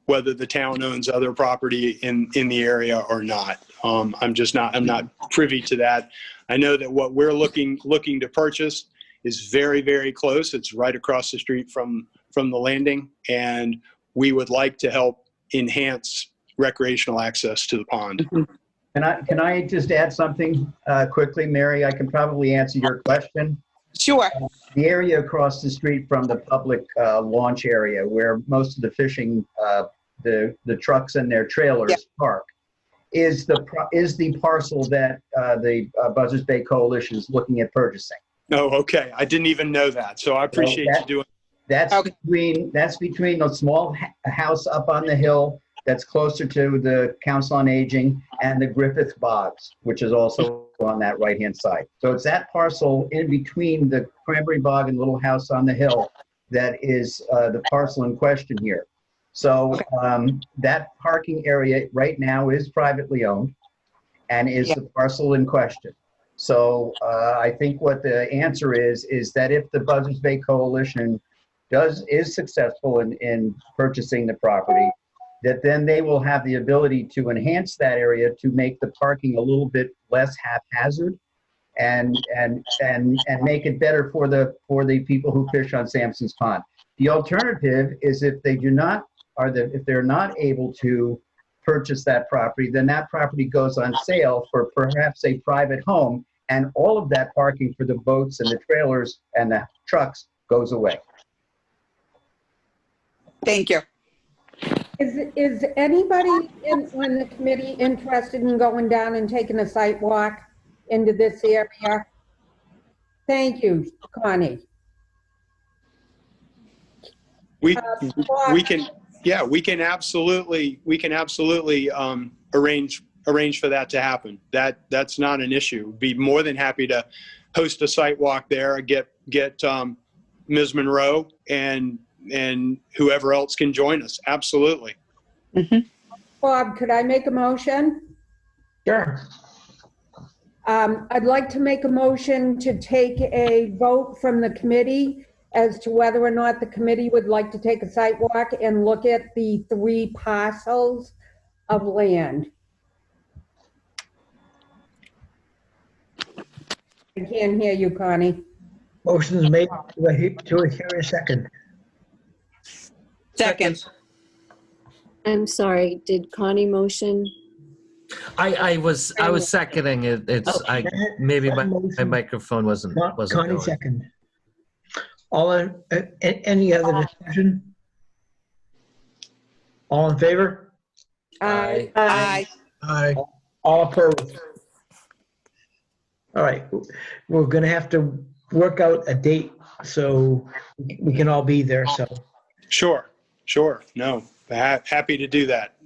whether the town owns other property in the area or not. I'm not privy to that. I know that what we're looking to purchase is very, very close. It's right across the street from the landing, and we would like to help enhance recreational access to the pond. Can I just add something quickly, Mary? I can probably answer your question. Sure. The area across the street from the public launch area where most of the fishing, the trucks and their trailers park, is the parcel that the Buzzards Bay Coalition is looking at purchasing. Oh, okay. I didn't even know that. So I appreciate you doing. That's between the small house up on the hill that's closer to the Council on Aging and the Griffith Bogs, which is also on that right-hand side. So it's that parcel in between the Cranberry Bog and Little House on the Hill that is the parcel in question here. So that parking area right now is privately owned and is the parcel in question. So I think what the answer is that if the Buzzards Bay Coalition is successful in purchasing the property, that then they will have the ability to enhance that area to make the parking a little bit less haphazard and make it better for the people who fish on Sampson's Pond. The alternative is if they're not able to purchase that property, then that property goes on sale for perhaps a private home, and all of that parking for the boats and the trailers and the trucks goes away. Thank you. Is anybody on the committee interested in going down and taking a site walk into this area? Thank you, Connie. We can absolutely arrange for that to happen. That's not an issue. Be more than happy to host a site walk there. Get Ms. Monroe and whoever else can join us. Absolutely. Bob, could I make a motion? Sure. I'd like to make a motion to take a vote from the committee as to whether or not the committee would like to take a site walk and look at the 3 parcels of land. I can't hear you, Connie. Motion's made. Do I hear a second? Second. I'm sorry, did Connie motion? I was seconding it. Maybe my microphone wasn't Connie going. second. Any other discussion? All in favor? Aye. Aye. All opposed? All right, we're gonna have to work out a date so we can all be there, so. Sure. No, happy to do that.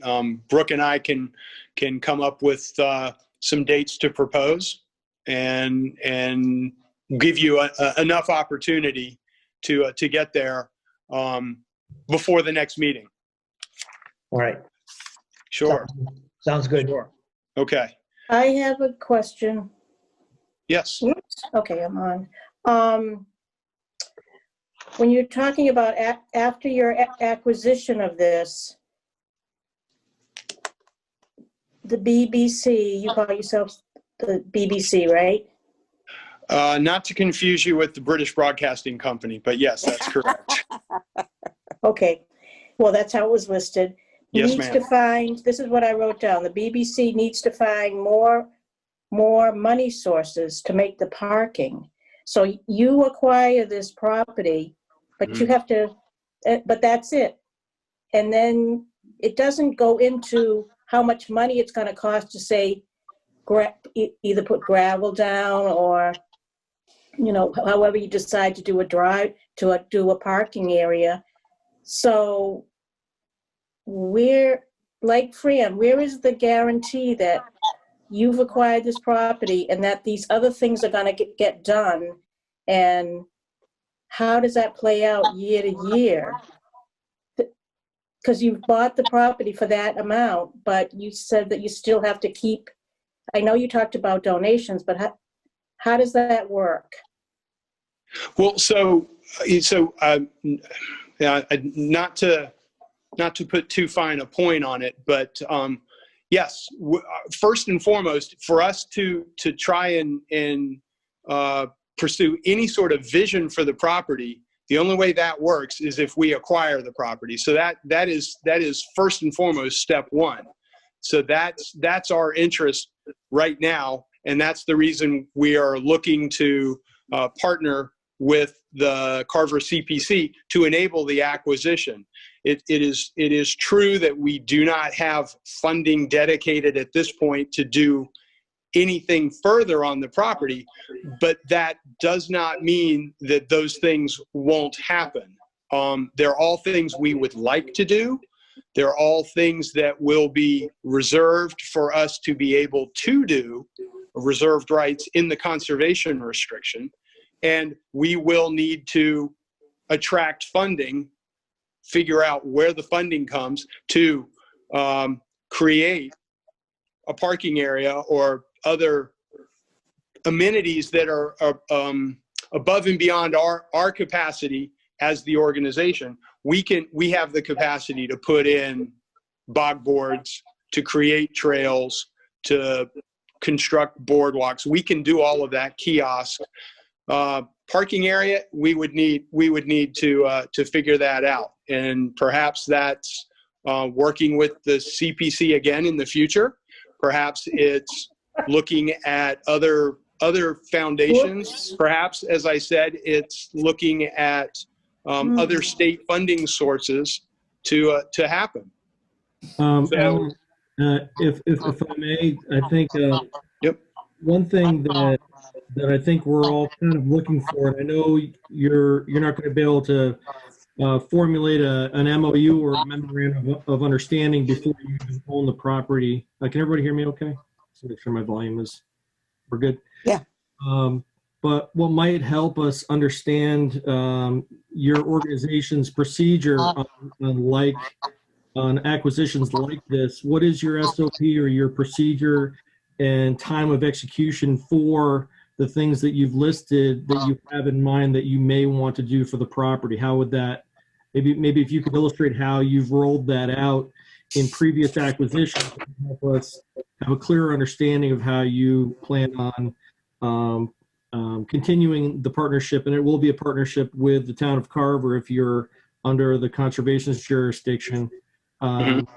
Brooke and I can come up with some dates to propose and give you enough opportunity to get there before the next meeting. All right. Sure. Sounds good. Sure. Okay. I have a question. Yes. Oops. Okay, I'm on. When you're talking about after your acquisition of this, the BBC, you call yourself the BBC, right? Not to confuse you with the British Broadcasting Company, but yes, that's correct. Okay. Well, that's how it was listed. Yes, needs ma'am. to find, this is what I wrote down, the BBC needs to find more money sources to make the parking. So you acquire this property, but you have to, but that's it. And then it doesn't go into how much money it's going to cost to say, either put gravel down or, you know, however you decide to do a drive, to do a parking area. So like Fran, where is the guarantee that you've acquired this property and that these other things are going to get done? And how does that play out year to year? Because you've bought the property for that amount, but you said that you still have to keep, I know you talked about donations, but how does that work? Well, not to put too fine a point on it, but yes, first and foremost, for us to try and pursue any sort of vision for the property, the only way that works is if we acquire the property. So that is first and foremost step one. So that's our interest right now, and that's the reason we are looking to partner with the Carver CPC to enable the acquisition. It is true that we do not have funding dedicated at this point to do anything further on the property, but that does not mean that those things won't happen. They're all things we would like to do. They're all things that will be reserved for us to be able to do, reserved rights in the conservation restriction. And we will need to attract funding, figure out where the funding comes to create a parking area or other amenities that are above and beyond our capacity as the organization. We have the capacity to put in bog boards, to create trails, to construct boardwalks. We can do all of that. Kiosk, parking area. We would need to figure that out, and perhaps that's working with the CPC again in the future. Perhaps it's looking at other foundations. Perhaps, as I said, it's looking at other state funding sources to happen. Alan, if I may, I think Yep. one thing that I think we're all kind of looking for, and I know you're not going to be able to formulate an MOU or a memorandum of understanding before you even own the property. Can everybody hear me okay? Just make sure my volume is, we're good. Yeah. But what might help us understand your organization's procedure on acquisitions like this, what is your SOP or your procedure and time of execution for the things that you've listed that you have in mind that you may want to do for the property? How would that, maybe if you could illustrate how you've rolled that out in previous acquisitions, to help us have a clearer understanding of how you plan on continuing the partnership. And it will be a partnership with the town of Carver if you're under the conservation's jurisdiction. And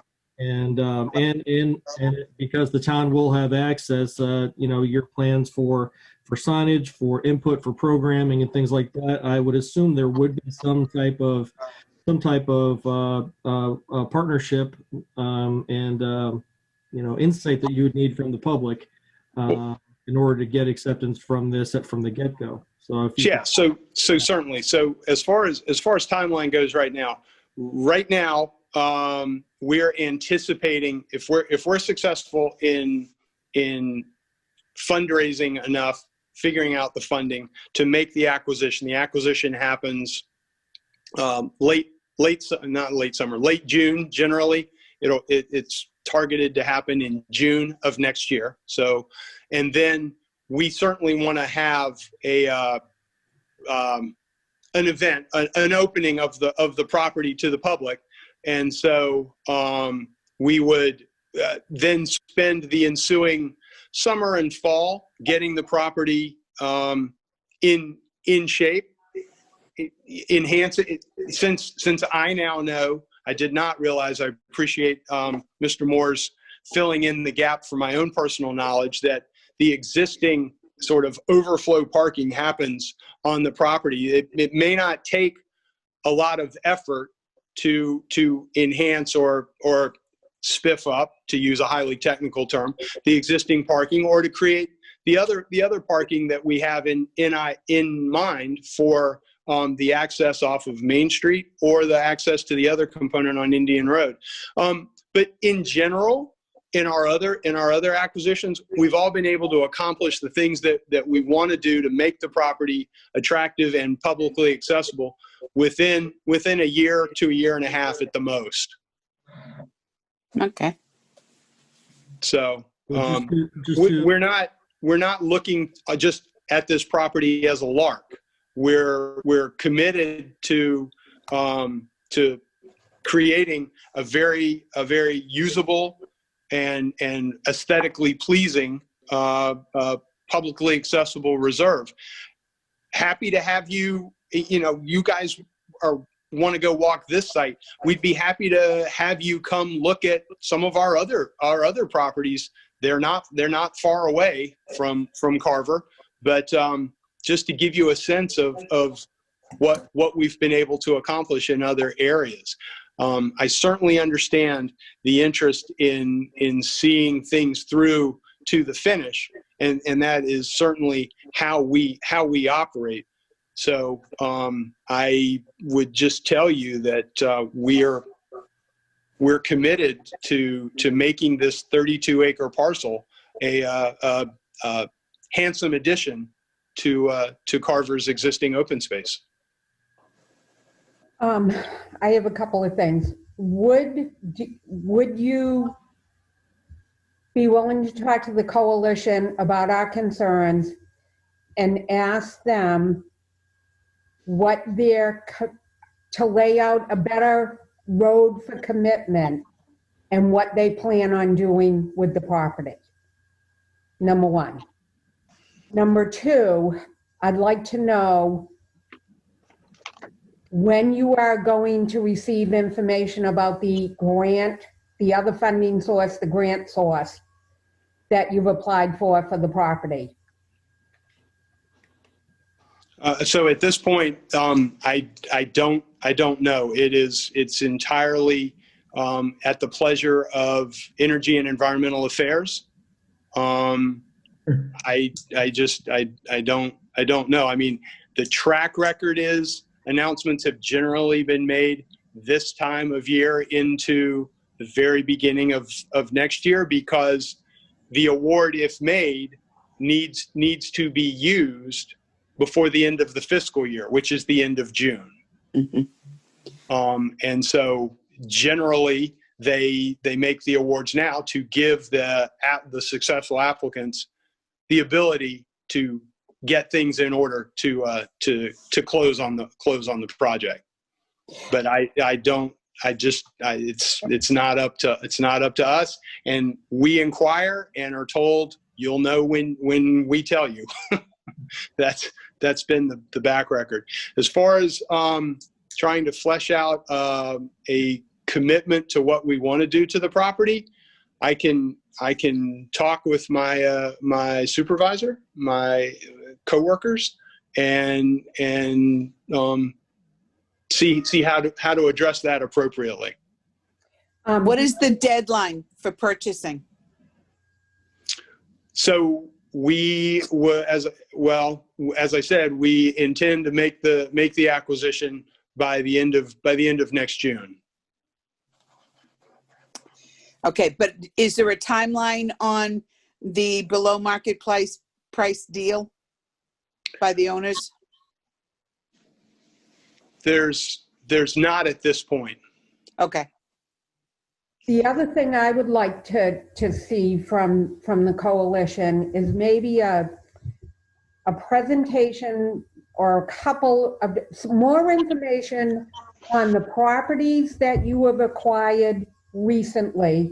because the town will have access, your plans for signage, for input, for programming, and things like that, I would assume there would be some type of partnership and insight that you would need from the public in order to get acceptance from this from the get-go. So so certainly. So as far as timeline goes right now, we're anticipating if we're successful in fundraising enough, figuring out the funding to make the acquisition. The acquisition happens late June generally. It's targeted to happen in June of next year. So, and then we certainly want to have an event, an opening of the property to the public. And so we would then spend the ensuing summer and fall getting the property in shape, enhance it. Since I now know I did not realize, I appreciate Mr. Moore's filling in the gap for my own personal knowledge, that the existing sort of overflow parking happens on the property. It may not take a lot of effort to enhance or spiff up, to use a highly technical term, the existing parking, or to create the other parking that we have in mind for the access off of Main Street, or the access to the other component on Indian Road. But in general, in our other acquisitions, we've all been able to accomplish the things that we want to do to make the property attractive and publicly accessible within a year to a year and a half at the most. Okay. So Well, we're not looking just at this property as a lark. We're committed to creating a very usable and aesthetically pleasing publicly accessible reserve. Happy to have you. You guys want to go walk this site. We'd be happy to have you come look at some of our other properties. They're not far away from Carver, but just to give you a sense of what we've been able to accomplish in other areas. I certainly understand the interest in seeing things through to the finish, and that is certainly how we operate. So I would just tell you that we're committed to making this 32-acre parcel a handsome addition to Carver's existing open space. I have a couple of things. Would you be willing to talk to the coalition about our concerns and ask them what to lay out a better road for commitment and what they plan on doing with the property? Number one. Number two, I'd like to know when you are going to receive information about the grant, the other funding source, the grant source that you've applied for the property. So at this point, I don't know. It's entirely at the pleasure of Energy and Environmental Affairs. I don't know. I mean, the track record is announcements have generally been made this time of year into the very beginning of next year, because the award, if made, needs to be used before the end of the fiscal year, which is the end of June. Mm-hmm. And so generally they make the awards now to give the successful applicants the ability to get things in order to close on the project. But it's not up to us, and we inquire and are told you'll know when we tell you. That's been the back record. As far as trying to flesh out a commitment to what we want to do to the property, I can talk with my supervisor, my coworkers, and see how to address that appropriately. What is the deadline for purchasing? So we were, as I said, we intend to make the acquisition by the end of next June. Okay, but is there a timeline on the below market price deal by the owners? There's not at this point. Okay. The other thing I would like to see from the coalition is maybe a presentation or a couple of more information on the properties that you have acquired recently,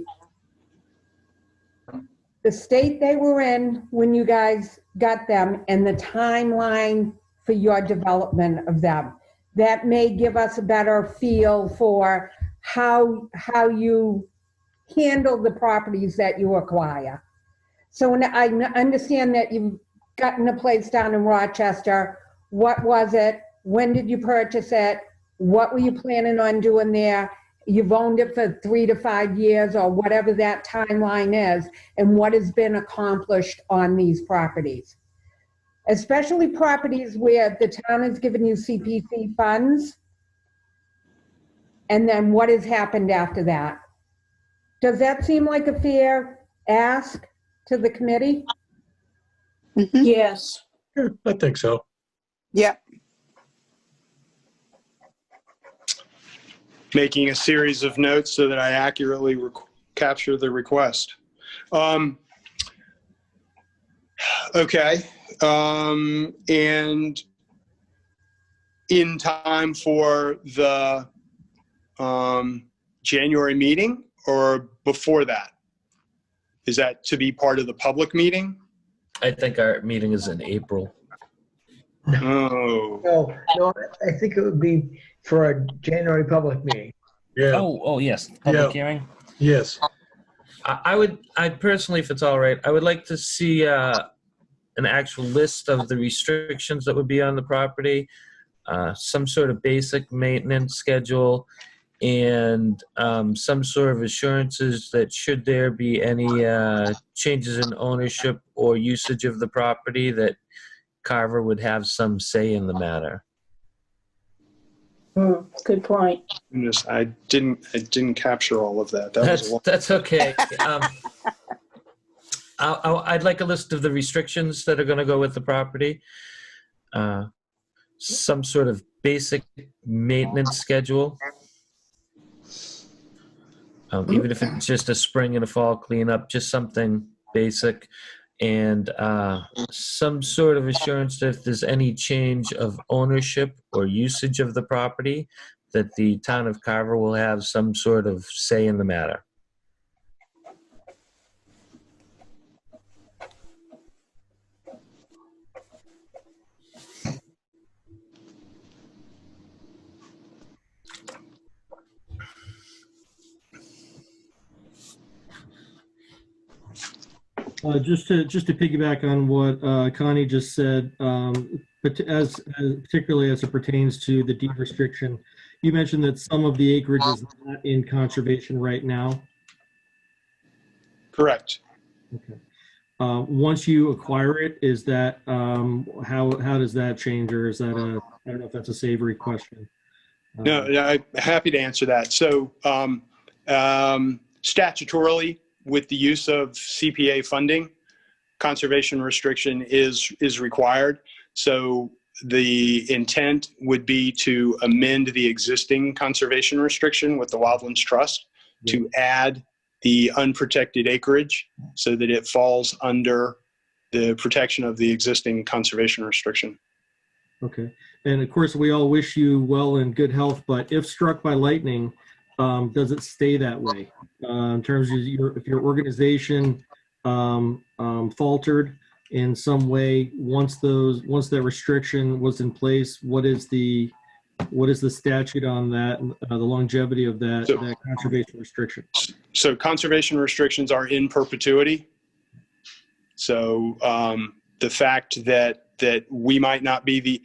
the state they were in when you guys got them, and the timeline for your development of them. That may give us a better feel for how you handle the properties that you acquire. So when I understand that you've gotten a place down in Rochester. What was it? When did you purchase it? What were you planning on doing there? You've owned it for 3 to 5 years or whatever that timeline is, and what has been accomplished on these properties. Especially properties where the town has given you CPC funds, and then what has happened after that. Does that seem like a fair ask to the committee? Mhm. Yes. Yeah, I think so. Yep. Making a series of notes so that I accurately capture the request. Okay. And in time for the January meeting or before that? Is that to be part of the public meeting? I think our meeting is in April. Oh, No, I think it would be for a January public meeting. Yeah. Oh, yes. Public Yeah. hearing. Yes. I personally, if it's all right, I would like to see an actual list of the restrictions that would be on the property, some sort of basic maintenance schedule, and some sort of assurances that should there be any changes in ownership or usage of the property, that Carver would have some say in the matter. Good point. goodness, I didn't capture all of that. That was a lot. That's okay. I'd like a list of the restrictions that are going to go with the property. Some sort of basic maintenance schedule. Even if it's just a spring and a fall cleanup, just something basic. And some sort of assurance that if there's any change of ownership or usage of the property, that the town of Carver will have some sort of say in the matter. Just to piggyback on what Connie just said, but particularly as it pertains to the deed restriction, you mentioned that some of the acreage is not in conservation right now. Correct. Okay. Once you acquire it, is that how does that change, or is that I don't know if that's a savory question. No, I'm happy to answer that. So statutorily, with the use of CPA funding, conservation restriction is required. So the intent would be to amend the existing conservation restriction with the Wildlands Trust to add the unprotected acreage so that it falls under the protection of the existing conservation restriction. Okay. And of course, we all wish you well and good health, but if struck by lightning, does it stay that way? In terms of if your organization faltered in some way once that restriction was in place, what is the statute on that, the longevity of that conservation restriction? So conservation restrictions are in perpetuity. So the fact that we might not be the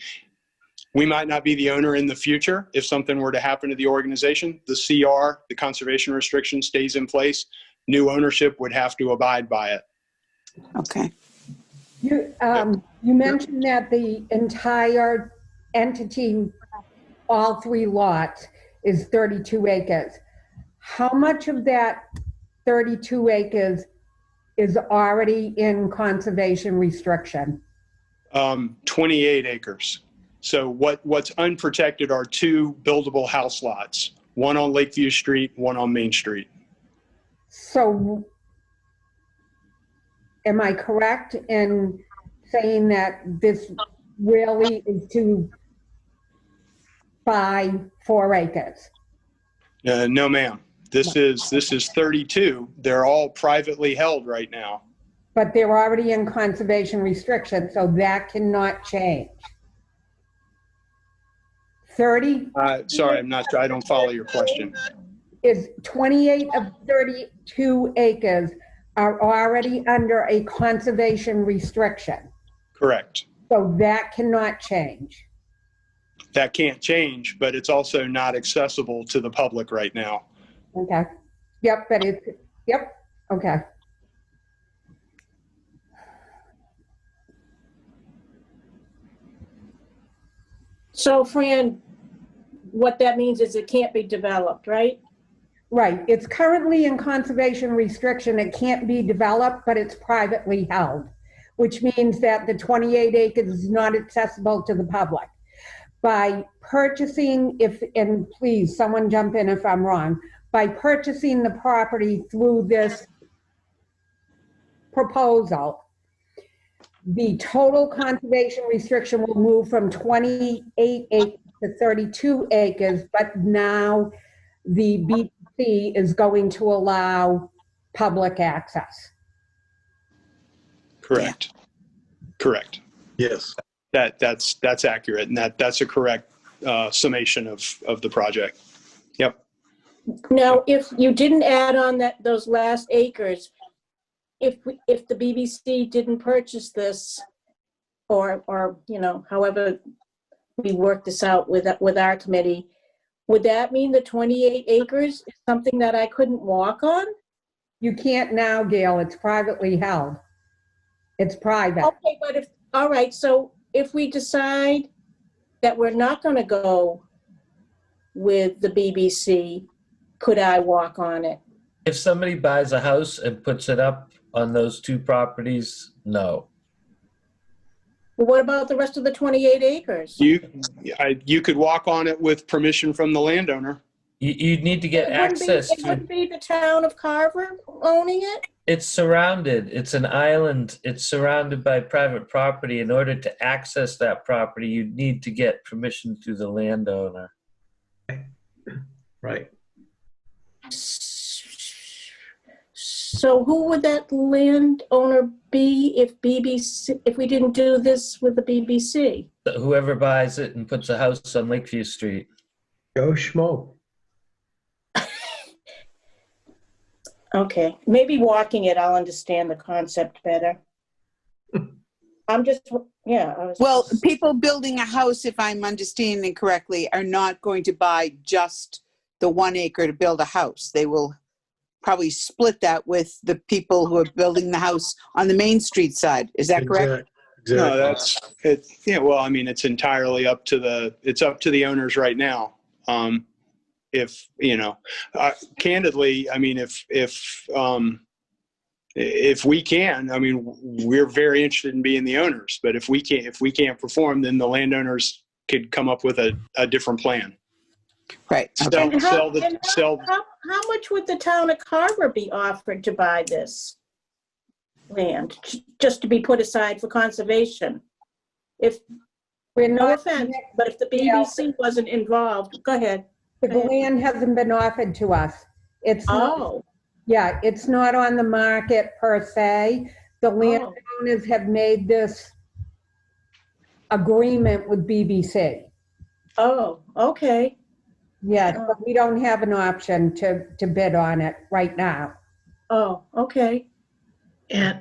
owner in the future if something were to happen to the organization, the CR, the conservation restriction, stays in place. New ownership would have to abide by it. Okay. You mentioned that the entire entity, all 3 lots, is 32 acres. How much of that 32 acres is already in conservation restriction? 28 acres. So what's unprotected are 2 buildable house lots, one on Lakeview Street, one on Main Street. So am I correct in saying that this really is to buy 4 acres? No, ma'am. This is 32. They're all privately held right now. But they're already in conservation restriction, so that cannot change. 30? Sorry, I'm not sure. I don't follow your question. is 28 of 32 acres are already under a conservation restriction. Correct. So that cannot change. That can't change, but it's also not accessible to the public right now. Okay. Yep, but it's, yep, okay. So Fran, what that means is it can't be developed, right? Right, it's currently in conservation restriction. It can't be developed, but it's privately held, which means that the 28 acres is not accessible to the public. By purchasing, and please, someone jump in if I'm wrong, by purchasing the property through this proposal, the total conservation restriction will move from 28 acres to 32 acres, but now the BC is going to allow public access. Correct. Correct. Yes. That's accurate, and that's a correct summation of the project. Yep. Now, if you didn't add on those last acres, if the BBC didn't purchase this, or you know, however we work this out with our committee, would that mean the 28 acres is something that I couldn't walk on? You can't now, Gail, it's privately held. It's private. Okay, but all right, so if we decide that we're not going to go with the BBC, could I walk on it? If somebody buys a house and puts it up on those two properties, no. Well, what about the rest of the 28 acres? You could walk on it with permission from the landowner. You'd need to get access It wouldn't be the town of Carver owning it? It's surrounded. It's an island. It's surrounded by private property. In order to access that property, you'd need to get permission through the landowner. Right. So who would that landowner be if we didn't do this with the BBC? Whoever buys it and puts a house on Lakeview Street. Joe Schmo. Okay, maybe walking it, I'll understand the concept better. I'm just, yeah. Well, people building a house, if I'm understanding correctly, are not going to buy just the 1 acre to build a house. They will probably split that with the people who are building the house on the Main Street side. Is that correct? Exactly. No, that's it. Yeah. Well, I mean, it's entirely up to the owners right now. If you know, candidly, I mean, if we can, I mean, we're very interested in being the owners. But if we can't perform, then the landowners could come up with a different plan. Right. And how much would the town of Carver be offered to buy this land, just to be put aside for conservation? If We're no not, offense, but if the BBC wasn't involved, go ahead. the land hasn't been offered to us. It's not, Oh, yeah, it's not on the market per se. The landowners have made this agreement with BBC. oh, okay. Yes, but we don't have an option to bid on it right now. Oh, okay. And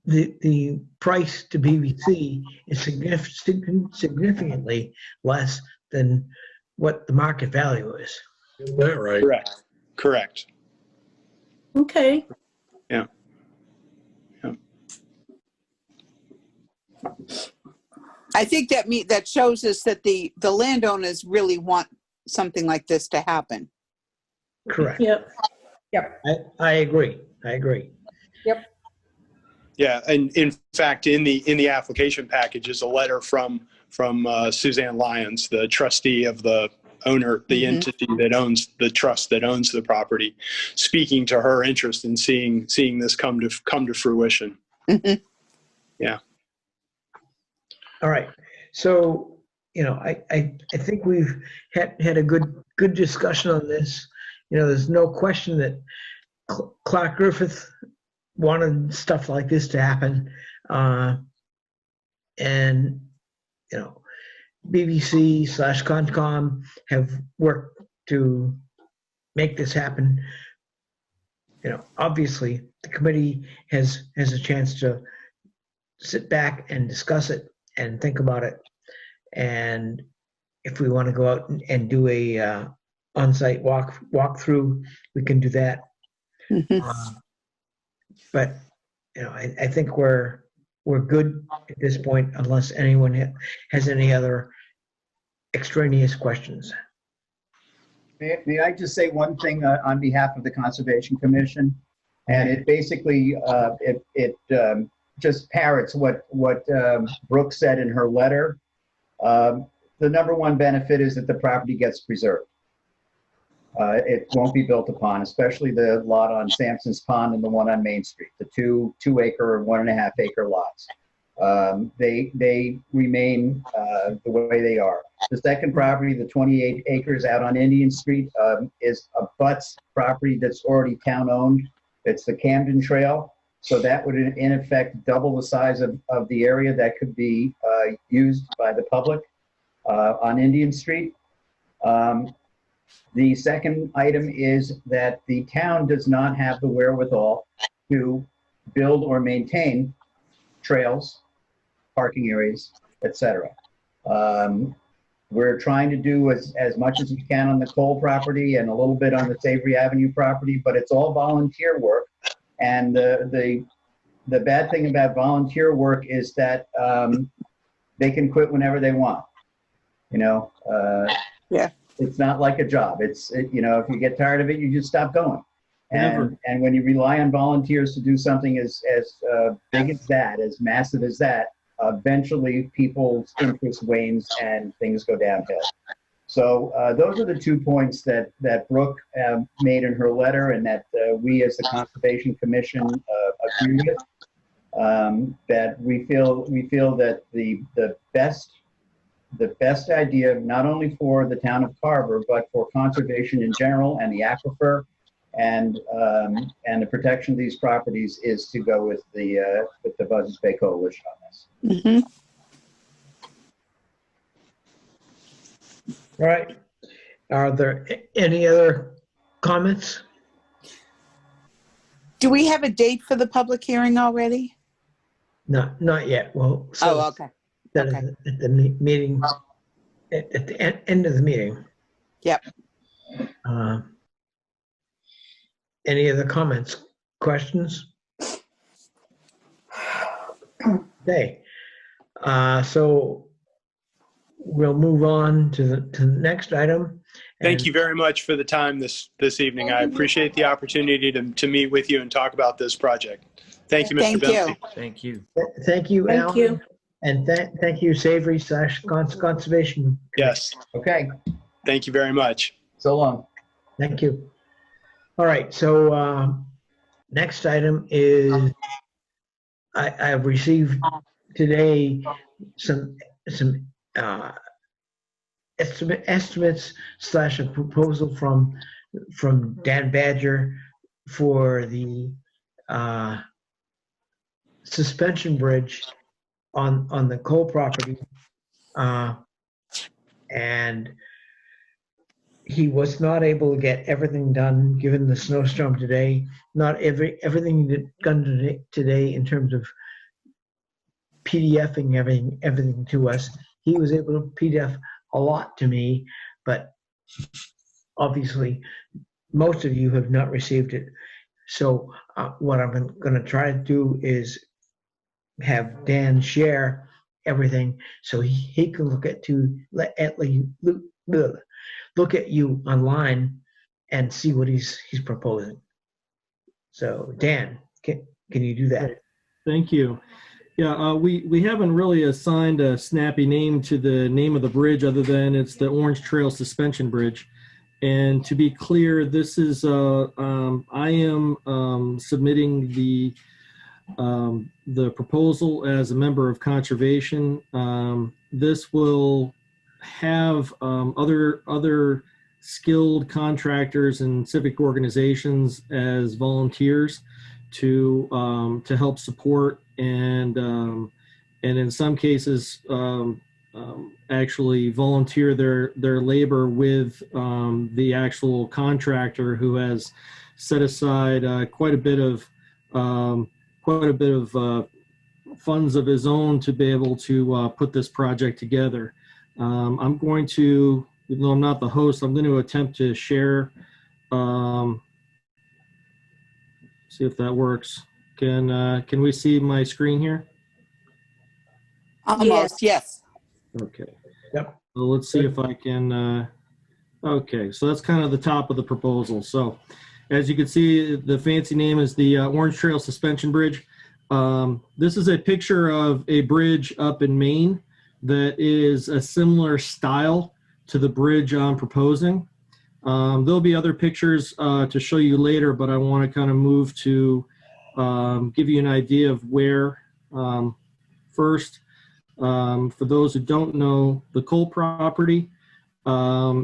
the price to BBC is significantly less than what the market value is. Is that right? Correct. Okay. Yeah. I think that shows us that the landowners really want something like this to happen. Correct. Yep. Yep. I agree. Yep. Yeah, and in fact, in the application package is a letter from Suzanne Lyons, the trustee of the owner, the entity that owns the trust that owns the property, speaking to her interest in seeing this come to fruition. Mhm. Yeah. All right. So, you know, I think we've had a good discussion on this. You know, there's no question that Clark Griffith wanted stuff like this to happen. And, you know, BBC/Concom have worked to make this happen, obviously the committee has a chance to sit back and discuss it and think about it. And if we want to go out and do a on-site walkthrough, we can do that. But I think we're good at this point, unless anyone has any other extraneous questions. May I just say one thing on behalf of the Conservation Commission? And it basically, just parrots what Brooke said in her letter. The number one benefit is that the property gets preserved. It won't be built upon, especially the lot on Sampson's Pond and the one on Main Street, the two acre, 1.5 acre lots. They remain the way they are. The second property, the 28 acres out on Indian Street, is a butts property that's already town owned. It's the Camden Trail. So that would in effect double the size of the area that could be used by the public on Indian Street. The second item is that the town does not have the wherewithal to build or maintain trails, parking areas, etc. We're trying to do as much as we can on the Cole property and a little bit on the Savory Avenue property, but it's all volunteer work. And the bad thing about volunteer work is that they can quit whenever they want. Yeah. It's not like a job. If you get tired of it, you just stop going. And when you rely on volunteers to do something as big as that, as massive as that, eventually people's interest wanes and things go downhill. So those are the 2 points that Brooke made in her letter, and that we as the Conservation Commission agree with. That we feel that the best idea, not only for the town of Carver, but for conservation in general and the aquifer and the protection of these properties, is to go with the Buzzards Bay Coalition on this. All right. Are there any other comments? Do we have a date for the public hearing already? Not yet. Well, Okay. That is at the meeting, at the end of the meeting. Yep. Any other comments, questions? Okay. So we'll move on to the next item. Thank you very much for the time this evening. I appreciate the opportunity to meet with you and talk about this project. Thank you, Mr. Bensky. Thank you. Thank you, Thank Alan. you. And thank you, Savory / Conservation. Yes. Okay. Thank you very much. So long. Thank you. All right. So next item is I've received today some estimates / a proposal from Dan Badger for the suspension bridge on the Cole property, and he was not able to get everything done given the snowstorm today. Not everything done today in terms of PDFing everything to us. He was able to PDF a lot to me, but obviously most of you have not received it. So what I'm going to try to do is have Dan share everything so he can look at you online and see what he's proposing. So Dan, can you do that? Thank you. Yeah, we haven't really assigned a snappy name to the name of the bridge other than it's the Orange Trail Suspension Bridge. And to be clear, this is I am submitting the proposal as a member of conservation. This will have other skilled contractors and civic organizations as volunteers to help support and in some cases actually volunteer their labor with the actual contractor, who has set aside quite a bit of funds of his own to be able to put this project together. I'm going to, even though I'm not the host, I'm going to attempt to share. See if that works. Can we see my screen here? Almost, yes. Okay. Yep. So let's see if I can. Okay, so that's kind of the top of the proposal. So, as you can see, the fancy name is the Orange Trail Suspension Bridge. This is a picture of a bridge up in Maine that is a similar style to the bridge I'm proposing. There'll be other pictures to show you later, but I want to kind of move to give you an idea of where. First, for those who don't know, the Cole property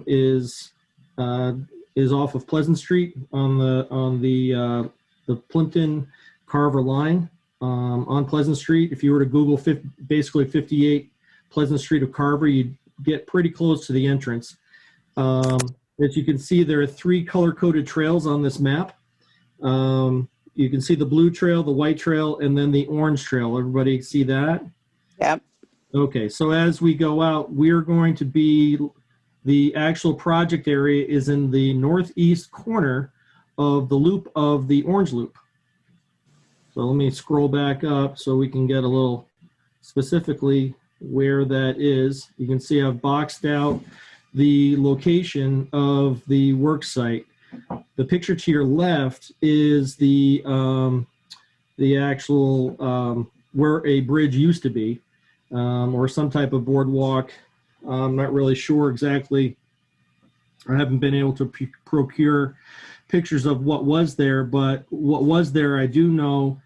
is off of Pleasant Street on the Plimpton Carver line on Pleasant Street. If you were to Google basically 58 Pleasant Street of Carver, you'd get pretty close to the entrance. As you can see, there are 3 color-coded trails on this map. You can see the blue trail, the white trail, and then the orange trail. Everybody see that? Yep. Okay, so as we go out, we're going to be, the actual project area is in the northeast corner of the loop of the orange loop. So let me scroll back up so we can get a little specifically where that is. You can see I've boxed out the location of the work site. The picture to your left is the actual where a bridge used to be, or some type of boardwalk. I'm not really sure exactly. I haven't been able to procure pictures of what was there, but what was there, I do know,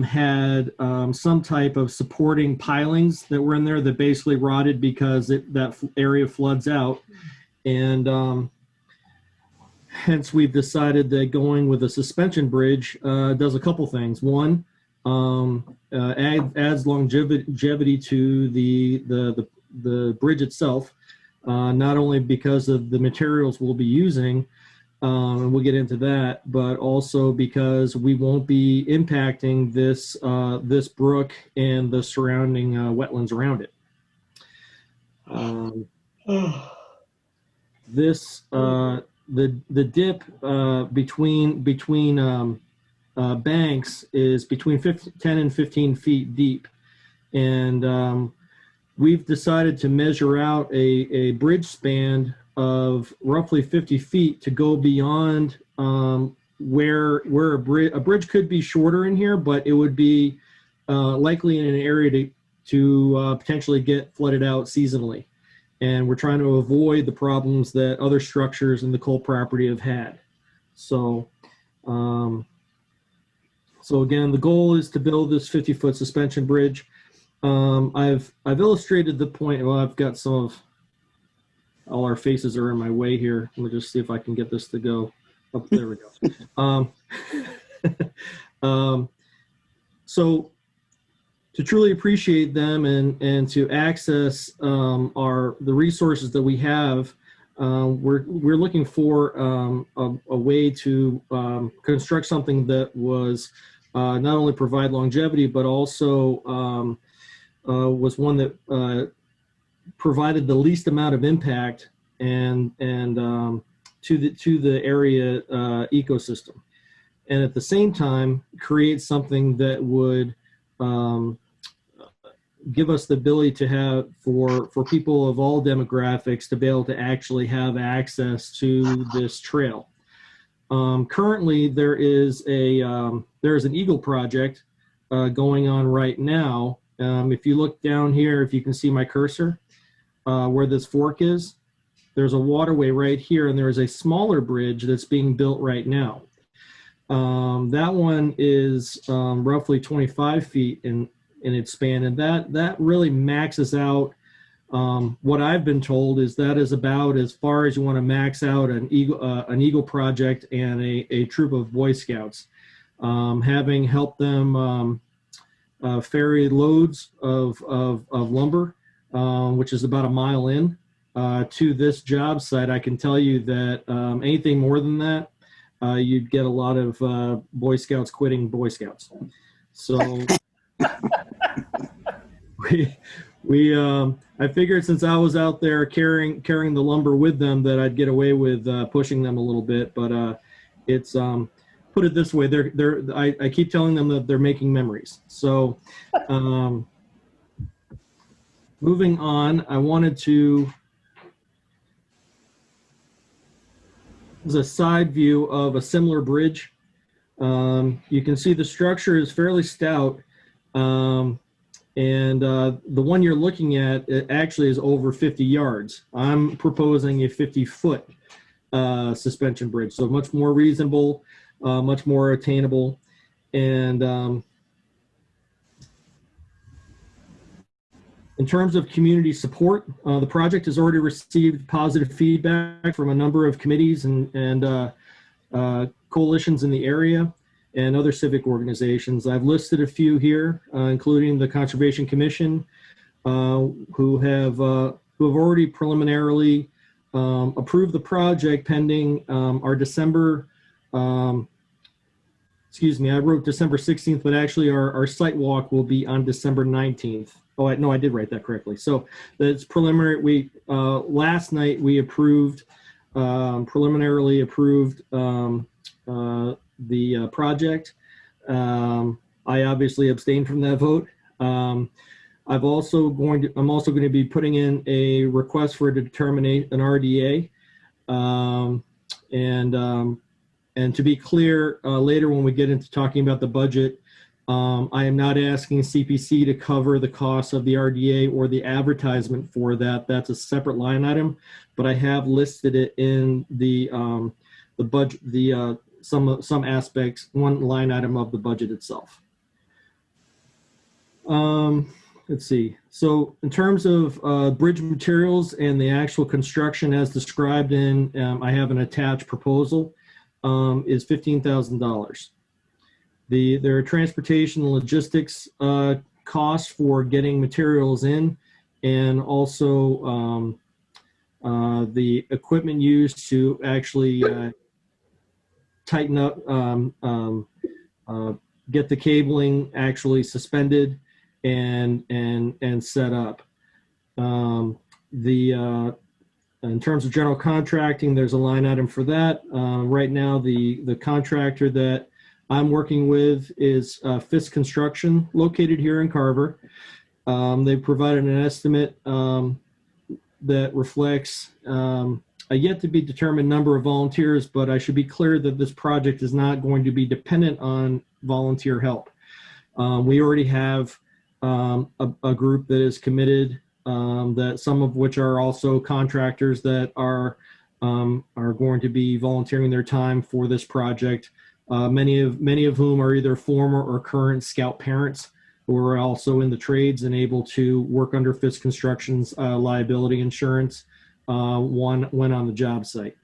had some type of supporting pilings that were in there that basically rotted because that area floods out. And hence we've decided that going with a suspension bridge does a couple things. One, adds longevity to the bridge itself, not only because of the materials we'll be using, and we'll get into that, but also because we won't be impacting this this brook and the surrounding wetlands around it. This the dip between banks is between 10 and 15 feet deep, and we've decided to measure out a bridge span of roughly 50 feet to go beyond where a bridge could be shorter in here, but it would be likely in an area to potentially get flooded out seasonally. And we're trying to avoid the problems that other structures in the Cole property have had. So, so again, the goal is to build this 50-foot suspension bridge. I've illustrated the point. Well, I've got some of all our faces are in my way here. Let me just see if I can get this to go. Oh, there we go. So to truly appreciate them and to access the resources that we have, we're looking for a way to construct something that was not only provide longevity, but also was one that provided the least amount of impact and to the area ecosystem, and at the same time create something that would give us the ability to have for people of all demographics to be able to actually have access to this trail. Currently, there is an Eagle project going on right now. If you look down here, if you can see my cursor, where this fork is, there's a waterway right here, and there is a smaller bridge that's being built right now. That one is roughly 25 feet in its span, and that really maxes out. What I've been told is that is about as far as you want to max out an Eagle project and a troop of Boy Scouts. Having helped them ferry loads of lumber which is about a mile in to this job site. I can tell you that anything more than that, you'd get a lot of Boy Scouts quitting Boy Scouts. So I figured since I was out there carrying the lumber with them that I'd get away with pushing them a little bit. But it's put it this way, I keep telling them that they're making memories. So moving on, I wanted to. This is a side view of a similar bridge. You can see the structure is fairly stout. And the one you're looking at, it actually is over 50 yards. I'm proposing a 50-foot suspension bridge, so much more reasonable, much more attainable. And in terms of community support, the project has already received positive feedback from a number of committees and coalitions in the area and other civic organizations. I've listed a few here, including the Conservation Commission, who have already preliminarily approved the project pending our December. Excuse me, I wrote December 16th, but actually our site walk will be on December 19th. Oh, no, I did write that correctly. So it's preliminary. Last night we approved, preliminarily approved the project. I obviously abstained from that vote. I'm also going to be putting in a request for a determinate an RDA, and to be clear, later when we get into talking about the budget, I am not asking CPC to cover the cost of the RDA or the advertisement for that. That's a separate line item, but I have listed it in the budget, some aspects, one line item of the budget itself. Let's see. So in terms of bridge materials and the actual construction as described in, I have an attached proposal, is $15,000. There are transportation and logistics costs for getting materials in, and also the equipment used to actually tighten up, get the cabling actually suspended and set up. In terms of general contracting, there's a line item for that. Right now, the contractor that I'm working with is Fisk Construction, located here in Carver. They've provided an estimate that reflects a yet to be determined number of volunteers, but I should be clear that this project is not going to be dependent on volunteer help. We already have a group that is committed, that some of which are also contractors that are going to be volunteering their time for this project. Many of whom are either former or current Scout parents who are also in the trades and able to work under Fisk Construction's liability insurance when on the job site.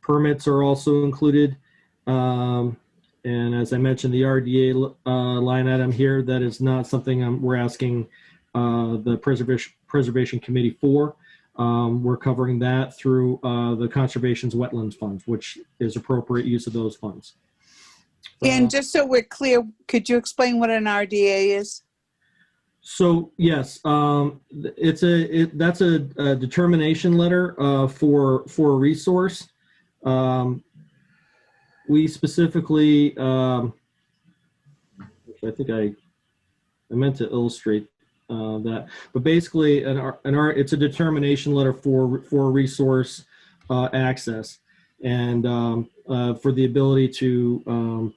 Permits are also included. And as I mentioned, the RDA line item here, that is not something we're asking the Preservation Committee for. We're covering that through the Conservation's Wetlands Funds, which is appropriate use of those funds. And just so we're clear, could you explain what an RDA is? So yes, that's a determination letter for a resource. We specifically, I think I meant to illustrate that, but basically it's a determination letter for resource access, and for the ability to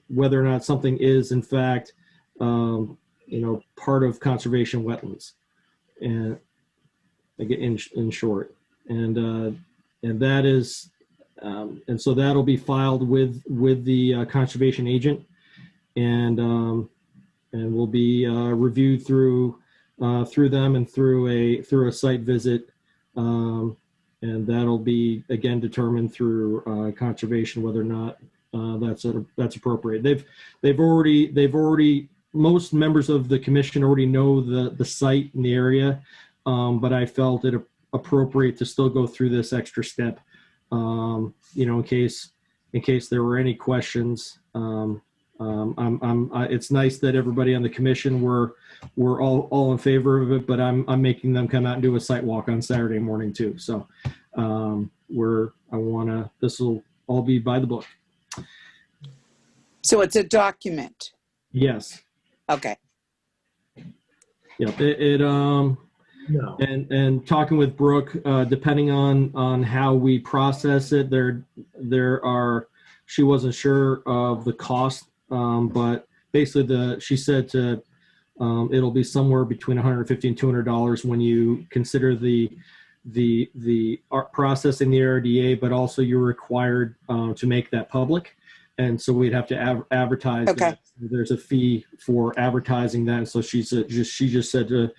whether or not something is in fact part of conservation wetlands, and in short, and that is and so that'll be filed with the conservation agent, and will be reviewed through them and through a site visit, and that'll be again determined through conservation whether or not that's appropriate. They've already most members of the commission already know the site and the area, but I felt it appropriate to still go through this extra step, in case there were any questions. It's nice that everybody on the commission were all in favor of it, but I'm making them come out and do a site walk on Saturday morning too. So this will all be by the book. So it's a document. Yes. Okay. Yep. No. And talking with Brooke, depending on how we process it, she wasn't sure of the cost, but basically she said it'll be somewhere between $150 and $200 when you consider the processing the RDA, but also you're required to make that public. And so we'd have to advertise. Okay. That. There's a fee for advertising that. So she just said,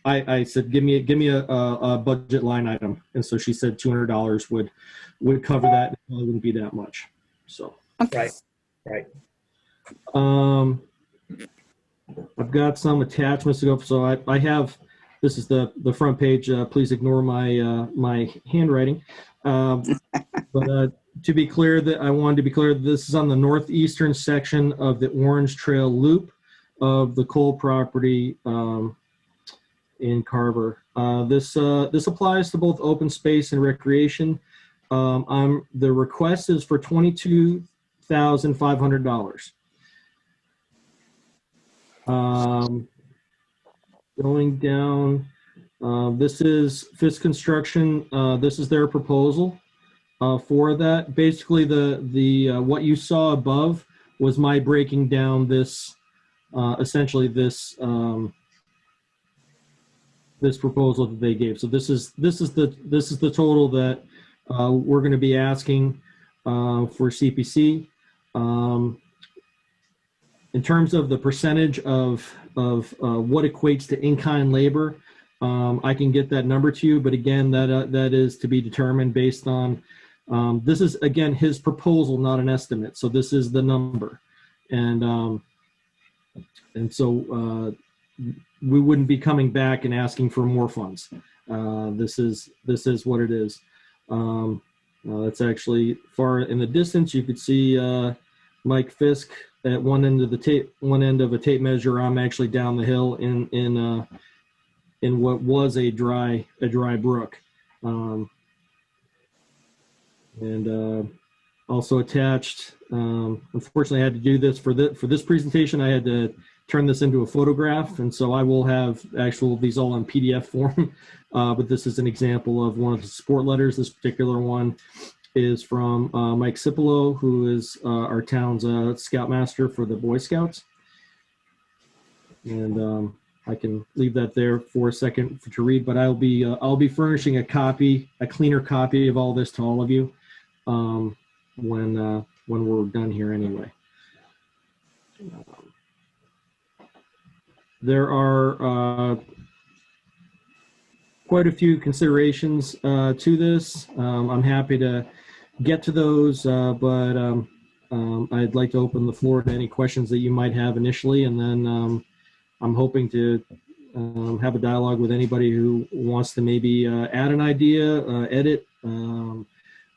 I said, give me a budget line item. And so she said $200 would cover that. It probably wouldn't be that much. So. Okay. Right. I've got some attachments to go. So I have, this is the front page. Please ignore my handwriting. But to be clear, I wanted to be clear, this is on the northeastern section of the Orange Trail Loop of the Cole property in Carver. This applies to both open space and recreation. The request is for $22,500. Going down, this is Fisk Construction. This is their proposal. For that, basically the what you saw above was my breaking down this essentially this proposal that they gave. So this is the total that we're going to be asking for CPC. In terms of the percentage of what equates to in-kind labor, I can get that number to you, but again, that is to be determined based on. This is, again, his proposal, not an estimate. So this is the number. And so we wouldn't be coming back and asking for more funds. This is what it is. That's actually far in the distance. You could see Mike Fisk at one end of a tape measure. I'm actually down the hill in what was a dry brook. And also attached, unfortunately I had to do this for this presentation. I had to turn this into a photograph, and so I will have these all in PDF form. But this is an example of one of the support letters. This particular one is from Mike Cipolo, who is our town's scoutmaster for the Boy Scouts. And I can leave that there for a second to read, but I'll be furnishing a cleaner copy of all this to all of you when we're done here anyway. There are quite a few considerations to this. I'm happy to get to those, but I'd like to open the floor to any questions that you might have initially, and then I'm hoping to have a dialogue with anybody who wants to maybe add an idea, edit,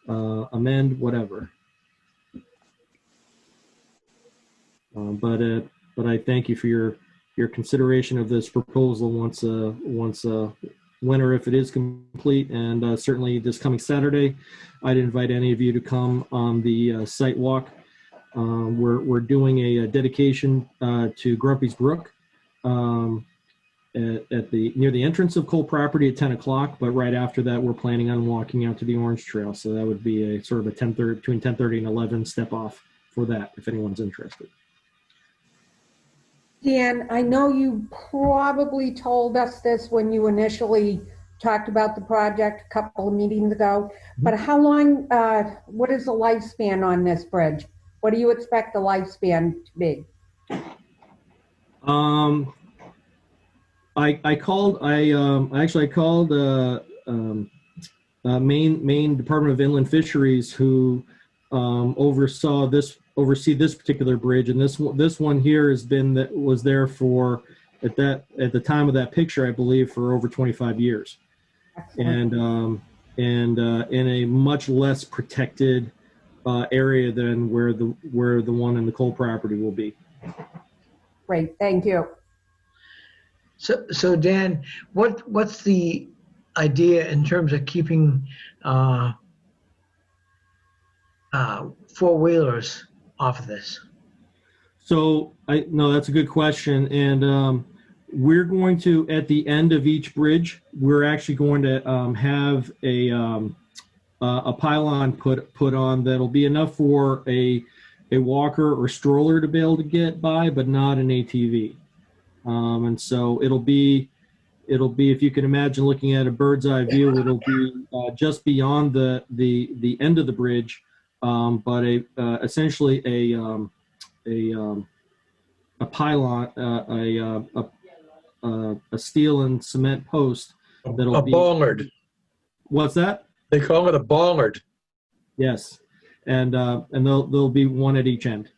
amend, whatever. But I thank you for your consideration of this proposal once when or if it is complete, and certainly this coming Saturday, I'd invite any of you to come on the site walk. We're doing a dedication to Grumpy's Brook near the entrance of Cole property at 10 o'clock, but right after that, we're planning on walking out to the Orange Trail. So that would be a sort of a between 10:30 and 11 step off for that, if anyone's interested. Dan, I know you probably told us this when you initially talked about the project a couple of meetings ago, but how long, what is the lifespan on this bridge? What do you expect the lifespan to be? I called Maine Department of Inland Fisheries, who oversaw this oversee this particular bridge, and this one here was there for at the time of that picture, I believe, for over 25 years, and in a much less protected area than where the one in the Cole property will be. Great, thank you. So Dan, what's the idea in terms of keeping four-wheelers off of this? So no, that's a good question, and we're going to, at the end of each bridge, we're actually going to have a pylon put on that'll be enough for a walker or stroller to be able to get by, but not an ATV. And so it'll be, if you can imagine looking at a bird's eye view, it'll be just beyond the end of the bridge, but essentially a pylon, a steel and cement post that'll be. A bollard. What's that? They call it a bollard. Yes, and there'll be one at each end.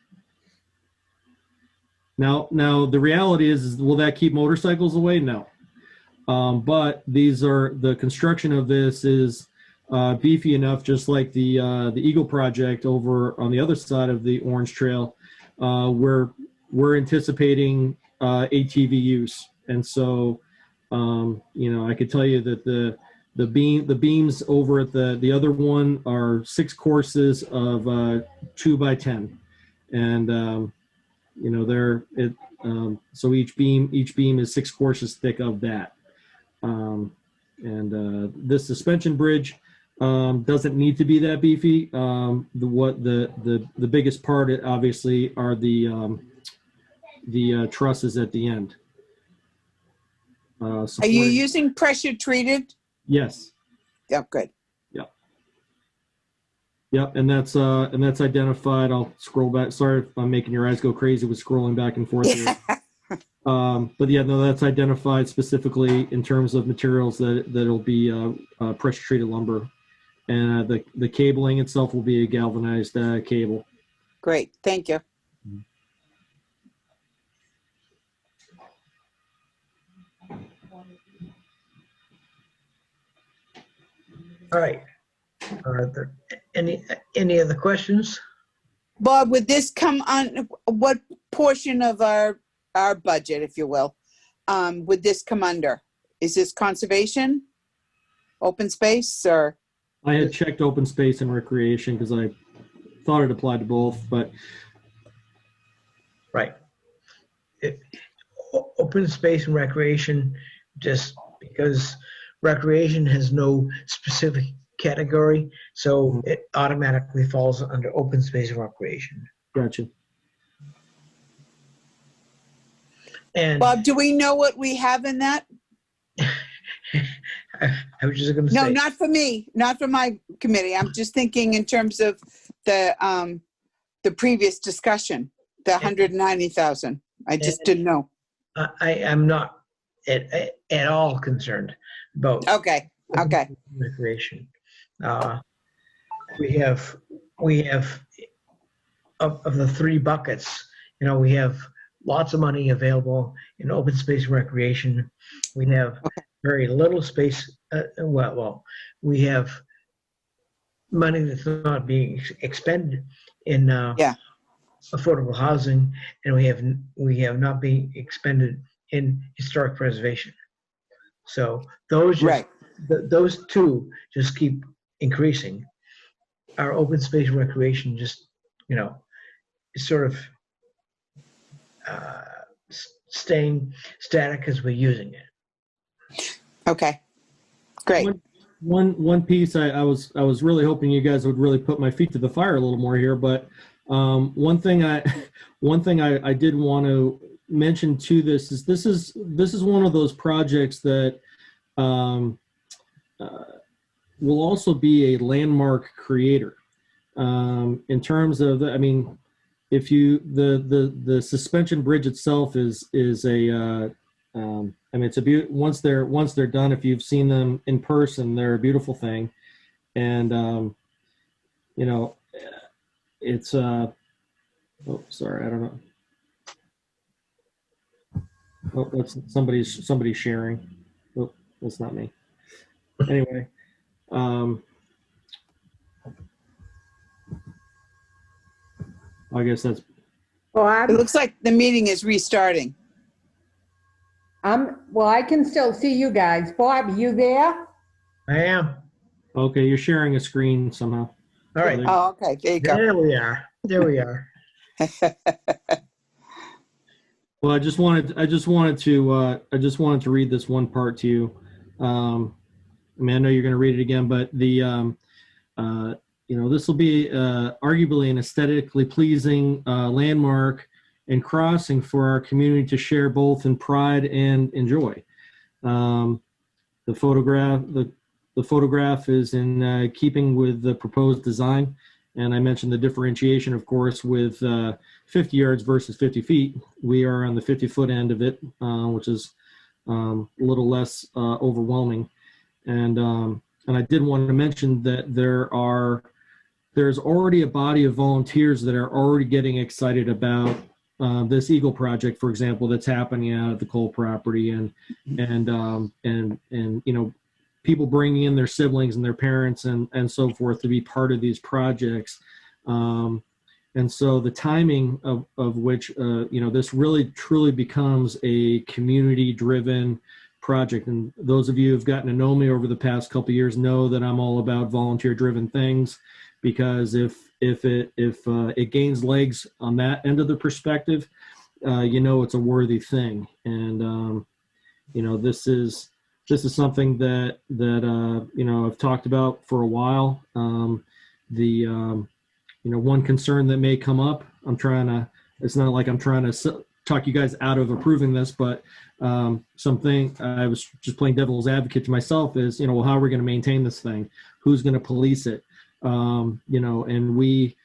Now the reality is will that keep motorcycles away? No. But the construction of this is beefy enough, just like the Eagle project over on the other side of the Orange Trail, where we're anticipating ATV use. And so, I could tell you that the beams over at the other one are 6 courses of 2x10, and so each beam is 6 courses thick of that. This suspension bridge doesn't need to be that beefy. The biggest part, obviously, are the trusses at the end. Are you using pressure treated? Yes. Yeah, good. Yep, and that's identified. I'll scroll back. Sorry if I'm making your eyes go crazy with scrolling back and forth here. But yeah, no, that's identified specifically in terms of materials that'll be pressure treated lumber, and the cabling itself will be a galvanized cable. Great, thank you. All right. Are there any other questions? Bob, would this come on, what portion of our budget, if you will, would this come under? Is this conservation, open space, or? I had checked open space and recreation because I thought it applied to both, but. Right. Open space and recreation, just because recreation has no specific category, so it automatically falls under open space and recreation. Gotcha. And Bob, do we know what we have in that? I was just going to say. No, not for me, not for my committee. I'm just thinking in terms of the previous discussion, the 190,000. I just didn't know. I am not at all concerned about. Okay. Recreation. We have of the 3 buckets, we have lots of money available in open space and recreation. We have very little space. We have money that's not being expended in affordable housing, and we have not being expended in historic preservation. So those those 2 just keep increasing. Our open space and recreation just is sort of staying static as we're using it. Okay, great. One piece I was really hoping you guys would really put my feet to the fire a little more here, but one thing I did want to mention to this is one of those projects that will also be a landmark creator in terms of if you the suspension bridge itself is a it's a once they're done, if you've seen them in person, they're a beautiful thing, and it's Oh, sorry, I don't know. Oh, that's somebody's sharing. Oh, that's not me. Anyway, I guess that's. It Bob, looks like the meeting is restarting. well, I can still see you guys. Bob, you there? I am. Okay, you're sharing a screen somehow. All right. Oh, okay, there you go. There we are. There we are. Well, I just wanted to read this one part to you. I mean, I know you're going to read it again, but this will be arguably an aesthetically pleasing landmark and crossing for our community to share both in pride and in joy. The photograph is in keeping with the proposed design. And I mentioned the differentiation, of course, with 50 yards versus 50 feet. We are on the 50-foot end of it, which is a little less overwhelming. And I did want to mention that there's already a body of volunteers that are already getting excited about this Eagle project, for example, that's happening out at the Cole property, and people bringing in their siblings and their parents and so forth to be part of these projects. And so the timing of which, this really truly becomes a community-driven project. And those of you who've gotten to know me over the past couple of years know that I'm all about volunteer-driven things, because if it gains legs on that end of the perspective, it's a worthy thing. And this is something that I've talked about for a while. One concern that may come up, it's not like I'm trying to talk you guys out of approving this, but something I was just playing devil's advocate to myself is, well, how are we going to maintain this thing? Who's going to police it? And we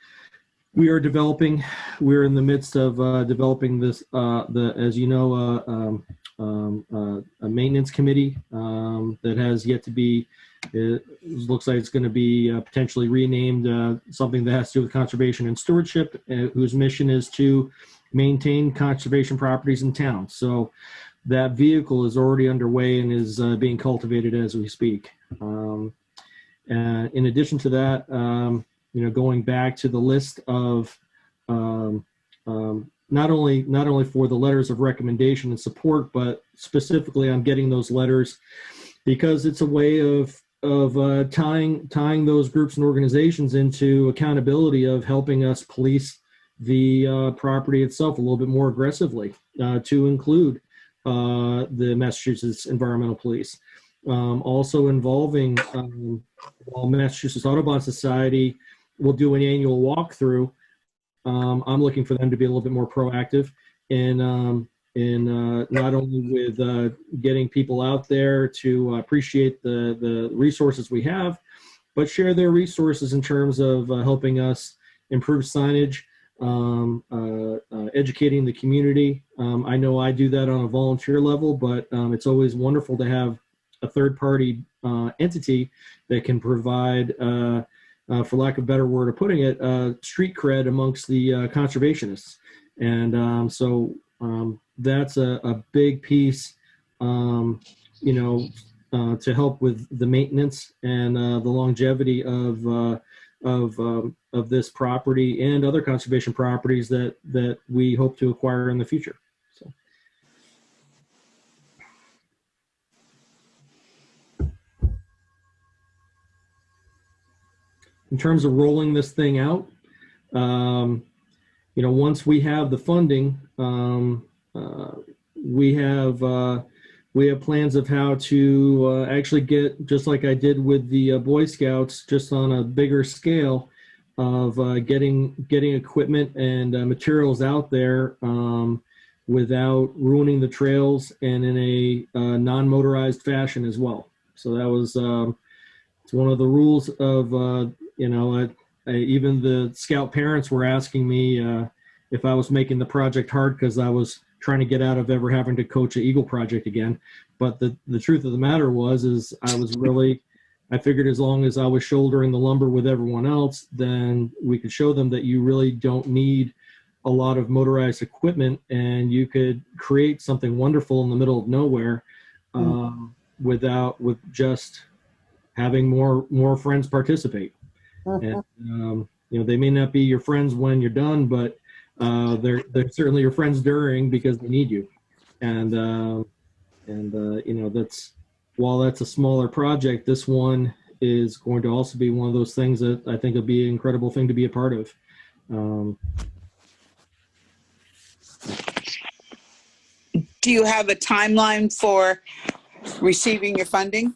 are developing, we're in the midst of developing this, as you know, a maintenance committee that has yet to be, it looks like it's going to be potentially renamed something that has to do with conservation and stewardship, whose mission is to maintain conservation properties in town. So that vehicle is already underway and is being cultivated as we speak. In addition to that, going back to the list of not only for the letters of recommendation and support, but specifically on getting those letters, because it's a way of tying those groups and organizations into accountability of helping us police the property itself a little bit more aggressively, to include the Massachusetts Environmental Police. Also involving Massachusetts Audubon Society will do an annual walkthrough. I'm looking for them to be a little bit more proactive in not only with getting people out there to appreciate the resources we have, but share their resources in terms of helping us improve signage, educating the community. I know I do that on a volunteer level, but it's always wonderful to have a third-party entity that can provide, for lack of a better word of putting it, street cred amongst the conservationists. And so that's a big piece, to help with the maintenance and the longevity of this property and other conservation properties that we hope to acquire in the future. So. In terms of rolling this thing out, once we have the funding, we have plans of how to actually get, just like I did with the Boy Scouts, just on a bigger scale, of getting equipment and materials out there without ruining the trails, and in a non-motorized fashion as well. So that was it's one of the rules of even the Scout parents were asking me if I was making the project hard because I was trying to get out of ever having to coach an Eagle project again. But the truth of the matter is I figured as long as I was shouldering the lumber with everyone else, then we could show them that you really don't need a lot of motorized equipment, and you could create something wonderful in the middle of nowhere with just having more friends participate. And they may not be your friends when you're done, but they're certainly your friends during, because they need you. And that's, while that's a smaller project, this one is going to also be one of those things that I think will be an incredible thing to be a part of. Do you have a timeline for receiving your funding?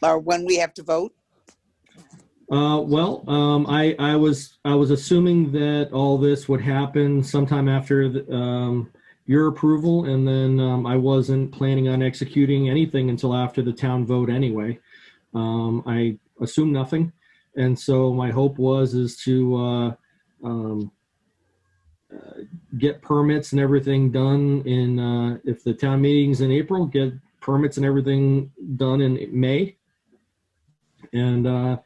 Or when we have to vote? I was assuming that all this would happen sometime after your approval, and then I wasn't planning on executing anything until after the town vote anyway. I assume nothing, and so my hope is to get permits and everything done in if the town meeting's in April, get permits and everything done in May, and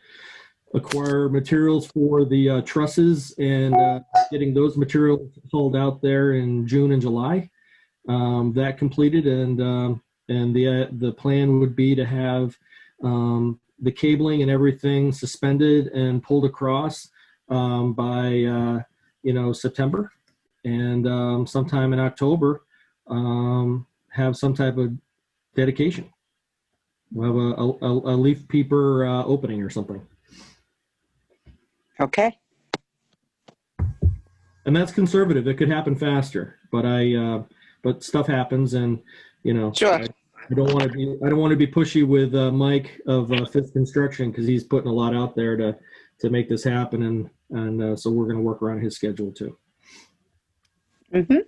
acquire materials for the trusses, and getting those materials hauled out there in June and July. That completed, and the plan would be to have the cabling and everything suspended and pulled across by September, and sometime in October have some type of dedication. We'll have a leaf peeper opening or something. Okay. And that's conservative. It could happen faster, but stuff happens, and Sure. I don't want to be pushy with Mike of Fifth Construction, because he's putting a lot out there to make this happen, and so we're going to work around his schedule too. Mm-hmm.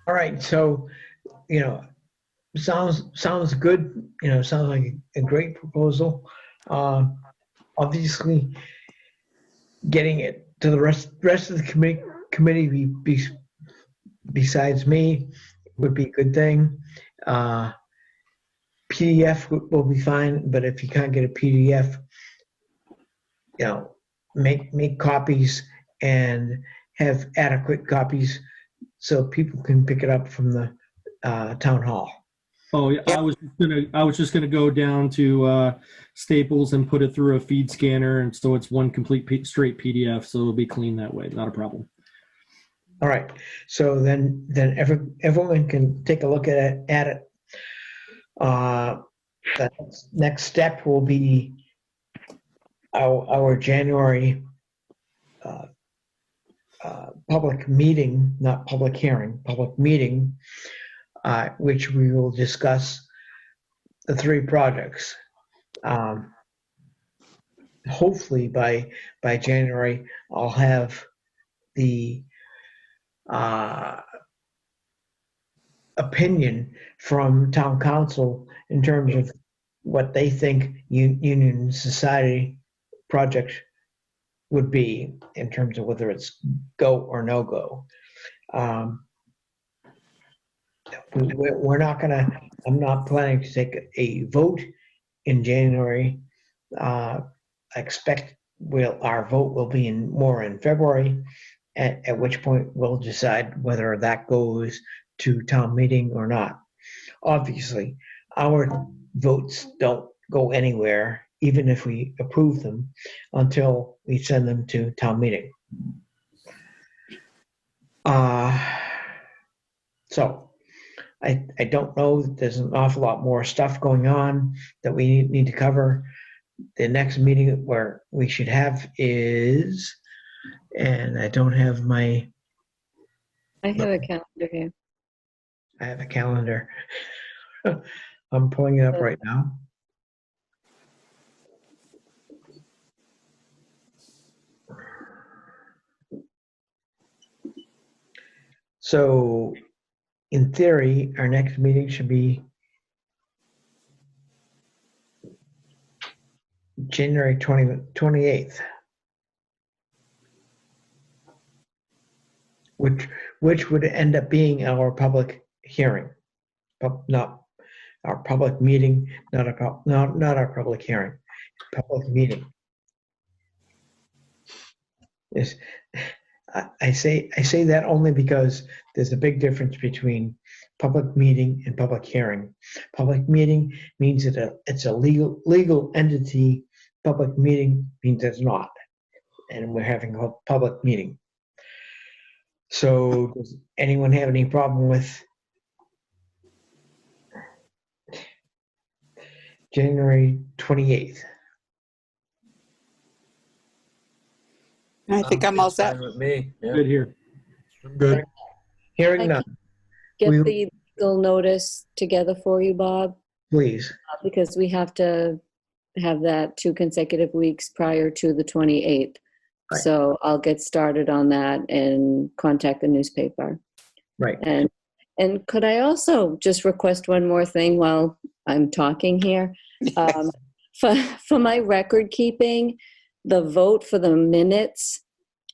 All right, so, sounds good. Sounds like a great proposal. Obviously, getting it to the rest of the committee besides me would be a good thing. PDF will be fine, but if you can't get a PDF, make copies and have adequate copies so people can pick it up from the town hall. Oh yeah, Yep. I was just gonna go down to Staples and put it through a feed scanner, and so it's one complete straight PDF, so it'll be clean that way. Not a problem. All right, so then everyone can take a look at it. The next step will be our January public meeting, not public hearing, public meeting, which we will discuss the 3 projects. Hopefully by January, I'll have the opinion from town council in terms of what they think Union Society project would be, in terms of whether it's go or no go. I'm not planning to take a vote in January. I expect our vote will be more in February, at which point we'll decide whether that goes to town meeting or not. Obviously, our votes don't go anywhere, even if we approve them, until we send them to town meeting. So I don't know that there's an awful lot more stuff going on that we need to cover. The next meeting where we should have is, and I don't have I have a calendar here. I have a calendar. I'm pulling it up right now. So, in theory, our next meeting should be January 28th, which would end up being our public hearing, not our public meeting, not our public hearing, public meeting. Is I say that only because there's a big difference between public meeting and public hearing. Public meeting means that it's a legal entity. Public meeting means it's not, and we're having a public meeting. So does anyone have any problem with January 28th? I think I'm all It's set. fine with me. Yeah. Good here. I'm good. Hearing I none, Get We- the legal notice together for you, Bob, please. because we have to have that 2 consecutive weeks prior to the 28th. Right. So I'll get started on that and contact the newspaper. Right. And could I also just request one more thing while I'm talking here? For my record keeping, the vote for the minutes,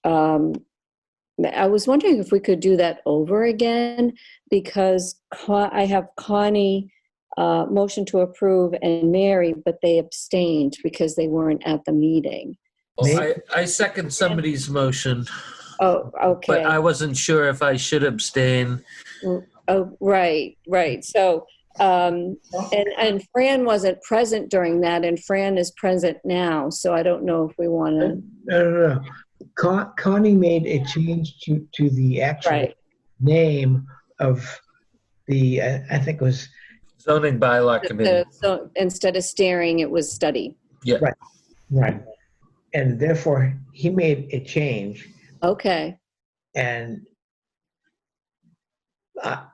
I was wondering if we could do that over again, because I have Connie motion to approve and Mary, but they abstained because they weren't at the meeting. Well, I second somebody's motion, Oh, okay. but I wasn't sure if I should abstain. Oh, right. So, and Fran wasn't present during that, and Fran is present now, so I don't know if we want to. No. Connie made a change to the actual Right. name of the, I think it was, Zoning bylaw committee. So instead of staring, it was study. Yeah. right. And therefore, he made a change, Okay. and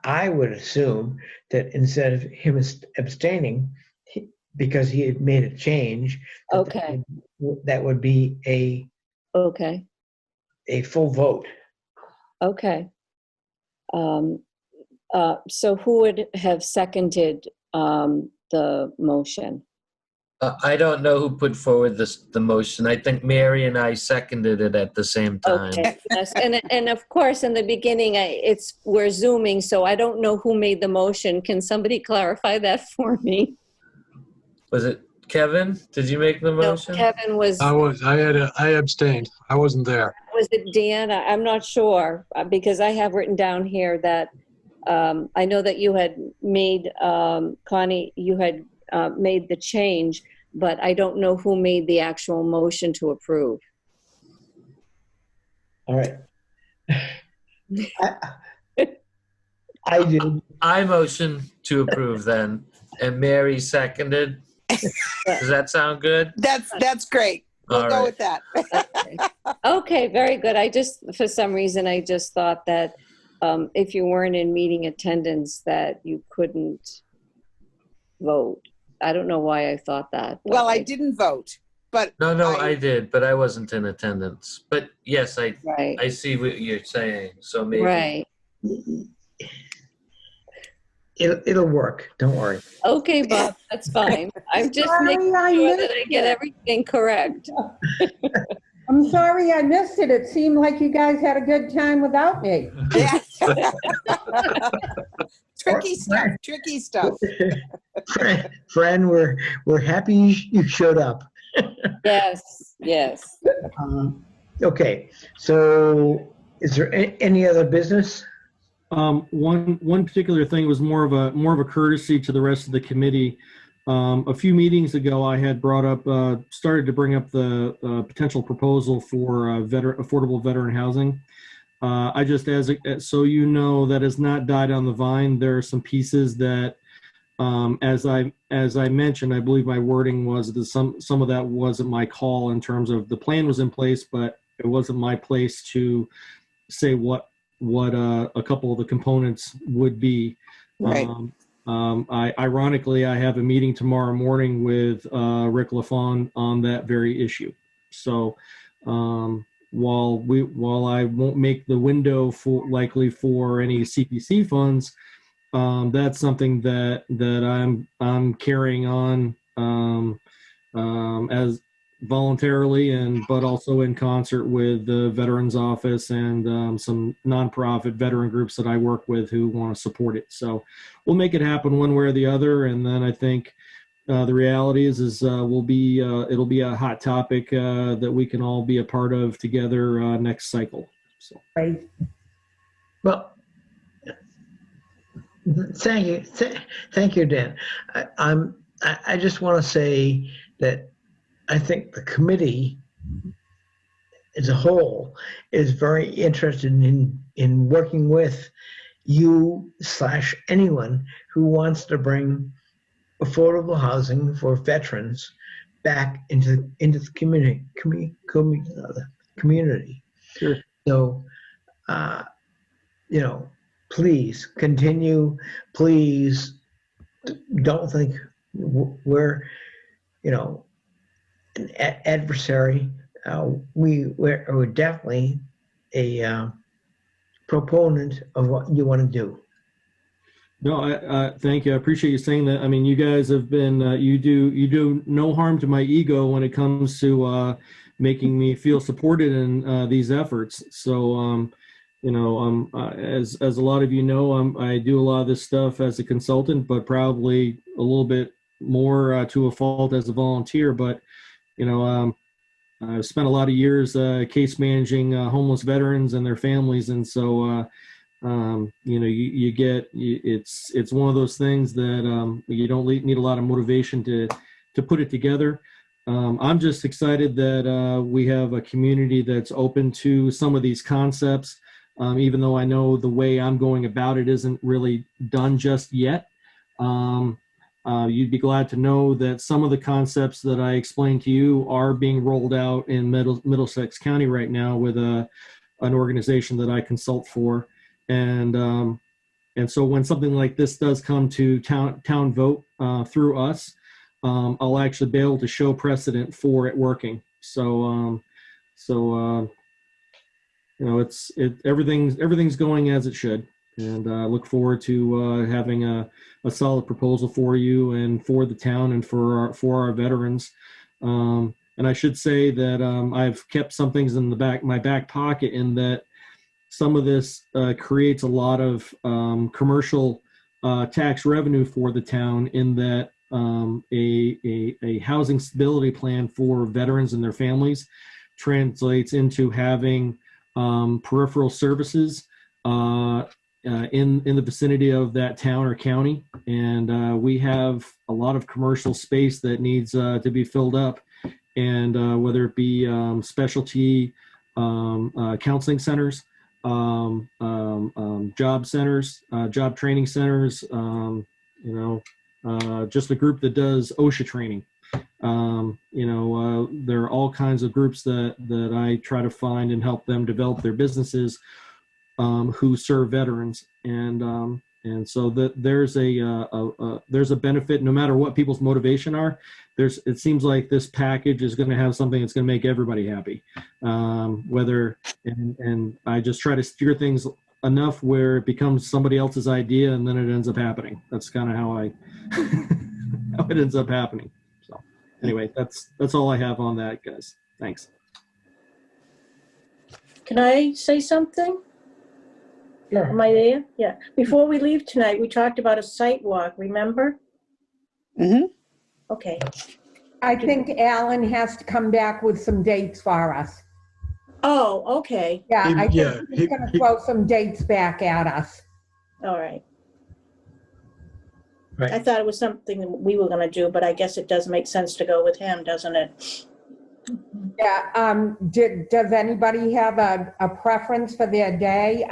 I would assume that instead of him abstaining, because he had made a change, Okay. that would be Okay. a full vote. Okay. So who would have seconded the motion? I don't know who put forward the motion. I think Mary and I seconded it at the same time. Okay. Yes. And of course, in the beginning, we're Zooming, so I don't know who made the motion. Can somebody clarify that for me? Was it Kevin? Did you make the No, motion? Kevin was. I abstained. I wasn't there. Was it Dan? I'm not sure, because I have written down here that I know that you had made, Connie, you had made the change, but I don't know who made the actual motion to approve. All right. I did. I motion to approve then, and Mary seconded. Does that sound good? That's great. We'll All go right. with that. Okay, very good. For some reason, I just thought that if you weren't in meeting attendance, that you couldn't vote. I don't know why I thought that. but Well, I didn't vote, but No, I did, but I wasn't in attendance. But yes, Right, I see what you're saying. So maybe. right. It'll work. Don't worry. Okay, Bob, that's fine. I'm just making Sorry, I sure that missed I get it. everything correct. I'm sorry I missed it. It seemed like you guys had a good time without me. yeah. Tricky stuff. Fran, we're happy you showed up. Yes. Okay, so is there any other business? One particular thing was more of a courtesy to the rest of the committee. A few meetings ago, I had started to bring up the potential proposal for affordable veteran housing. I just, so you know, that has not died on the vine. There are some pieces that, as I mentioned, I believe my wording was that some of that wasn't my call in terms of the plan was in place, but it wasn't my place to say what a couple of the components would be. Right. Ironically, I have a meeting tomorrow morning with Rick LaFawn on that very issue. So while I won't make the window likely for any CPC funds, that's something that I'm carrying on as voluntarily, but also in concert with the Veterans Office and some nonprofit veteran groups that I work with who want to support it. So we'll make it happen one way or the other. And then I think the reality is it'll be a hot topic that we can all be a part of together next cycle. So. Right. Well, thank you. Thank you, Dan. I just want to say that I think the committee as a whole is very interested in working with you / anyone who wants to bring affordable housing for veterans back into the community. Sure. So, please continue. Please don't think we're, an adversary. We're definitely a proponent of what you want to do. No, I thank you. I appreciate you saying that. I mean, you guys have been you do no harm to my ego when it comes to making me feel supported in these efforts. So, as a lot of you know, I do a lot of this stuff as a consultant, but probably a little bit more to a fault as a volunteer. But I've spent a lot of years case managing homeless veterans and their families, and so it's one of those things that you don't need a lot of motivation to put it together. I'm just excited that we have a community that's open to some of these concepts, even though I know the way I'm going about it isn't really done just yet. You'd be glad to know that some of the concepts that I explained to you are being rolled out in Middlesex County right now with an organization that I consult for. And so when something like this does come to town vote through us, I'll actually be able to show precedent for it working. So everything's going as it should, and I look forward to having a solid proposal for you and for the town and for our veterans. And I should say that I've kept some things in my back pocket, in that some of this creates a lot of commercial tax revenue for the town, in that a housing stability plan for veterans and their families translates into having peripheral services in the vicinity of that town or county. And we have a lot of commercial space that needs to be filled up, and whether it be specialty counseling centers, job centers, job training centers, just a group that does OSHA training. There are all kinds of groups that I try to find and help them develop their businesses who serve veterans. And so that there's a benefit, no matter what people's motivation are. It seems like this package is going to have something that's going to make everybody happy. And I just try to steer things enough where it becomes somebody else's idea, and then it ends up happening. That's kind of how how it ends up happening. So anyway, that's all I have on that, guys. Thanks. Can I say something? Sure. Am I there? Yeah. Before we leave tonight, we talked about a site walk, remember? Mm-hmm. Okay. I think Alan has to come back with some dates for us. Oh, okay. Yeah, I Yeah, think he's going to throw some dates back at us. All right. Right. I thought it was something that we were going to do, but I guess it does make sense to go with him, doesn't it? Yeah. Does anybody have a preference for their day?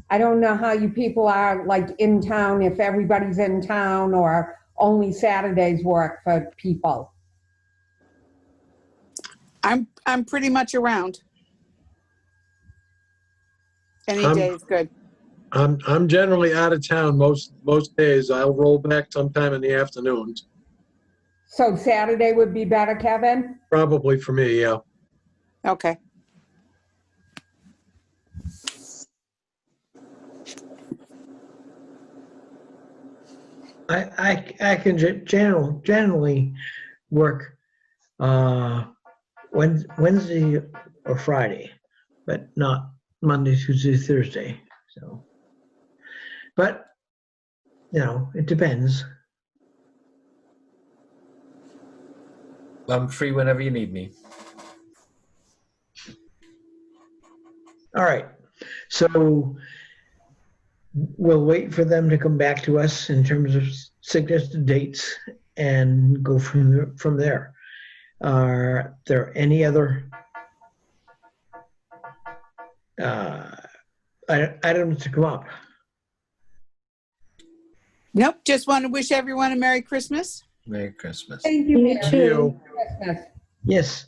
I don't know how you people are like in town, if everybody's in town or only Saturdays work for people. I'm pretty much around. Any day is good. I'm generally out of town most days. I'll roll back sometime in the afternoons. So Saturday would be better, Kevin? Probably for me, yeah. Okay. I can generally work Wednesday or Friday, but not Monday, Tuesday, Thursday. So, but it depends. I'm free whenever you need me. All right. So we'll wait for them to come back to us in terms of suggested dates and go from there. Are there any other items to come up? Nope, just want to wish everyone a Merry Christmas. Merry Christmas. Thank you, You Mary. too. Christmas. Yes.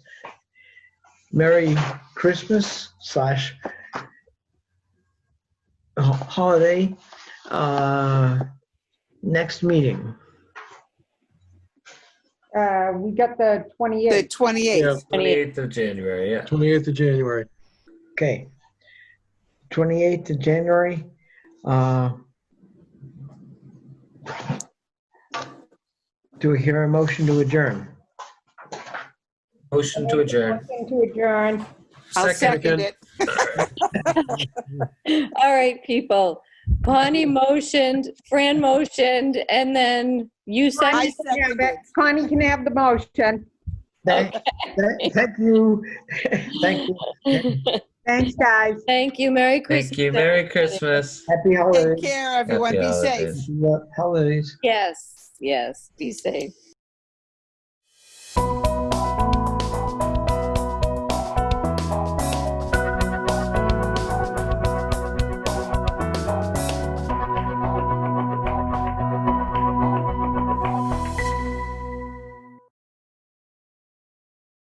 Merry Christmas / holiday. Next meeting. We got the The 28th. 28th. 28th of January, yeah. 28th of January. Okay. 28th of January. Do we hear a motion to adjourn? Motion to adjourn. Motion to adjourn. I'll Second. second it. All right, people. Connie motioned, Fran motioned, and then you I seconded. seconded. Connie can have the motion. Thank you. Thank you. Thanks, guys. Thank you. Merry Christmas. Thank you. Merry Christmas. Happy Take holidays. care, everyone. Happy Be safe. holidays. Holidays. Yes, yes. Be safe.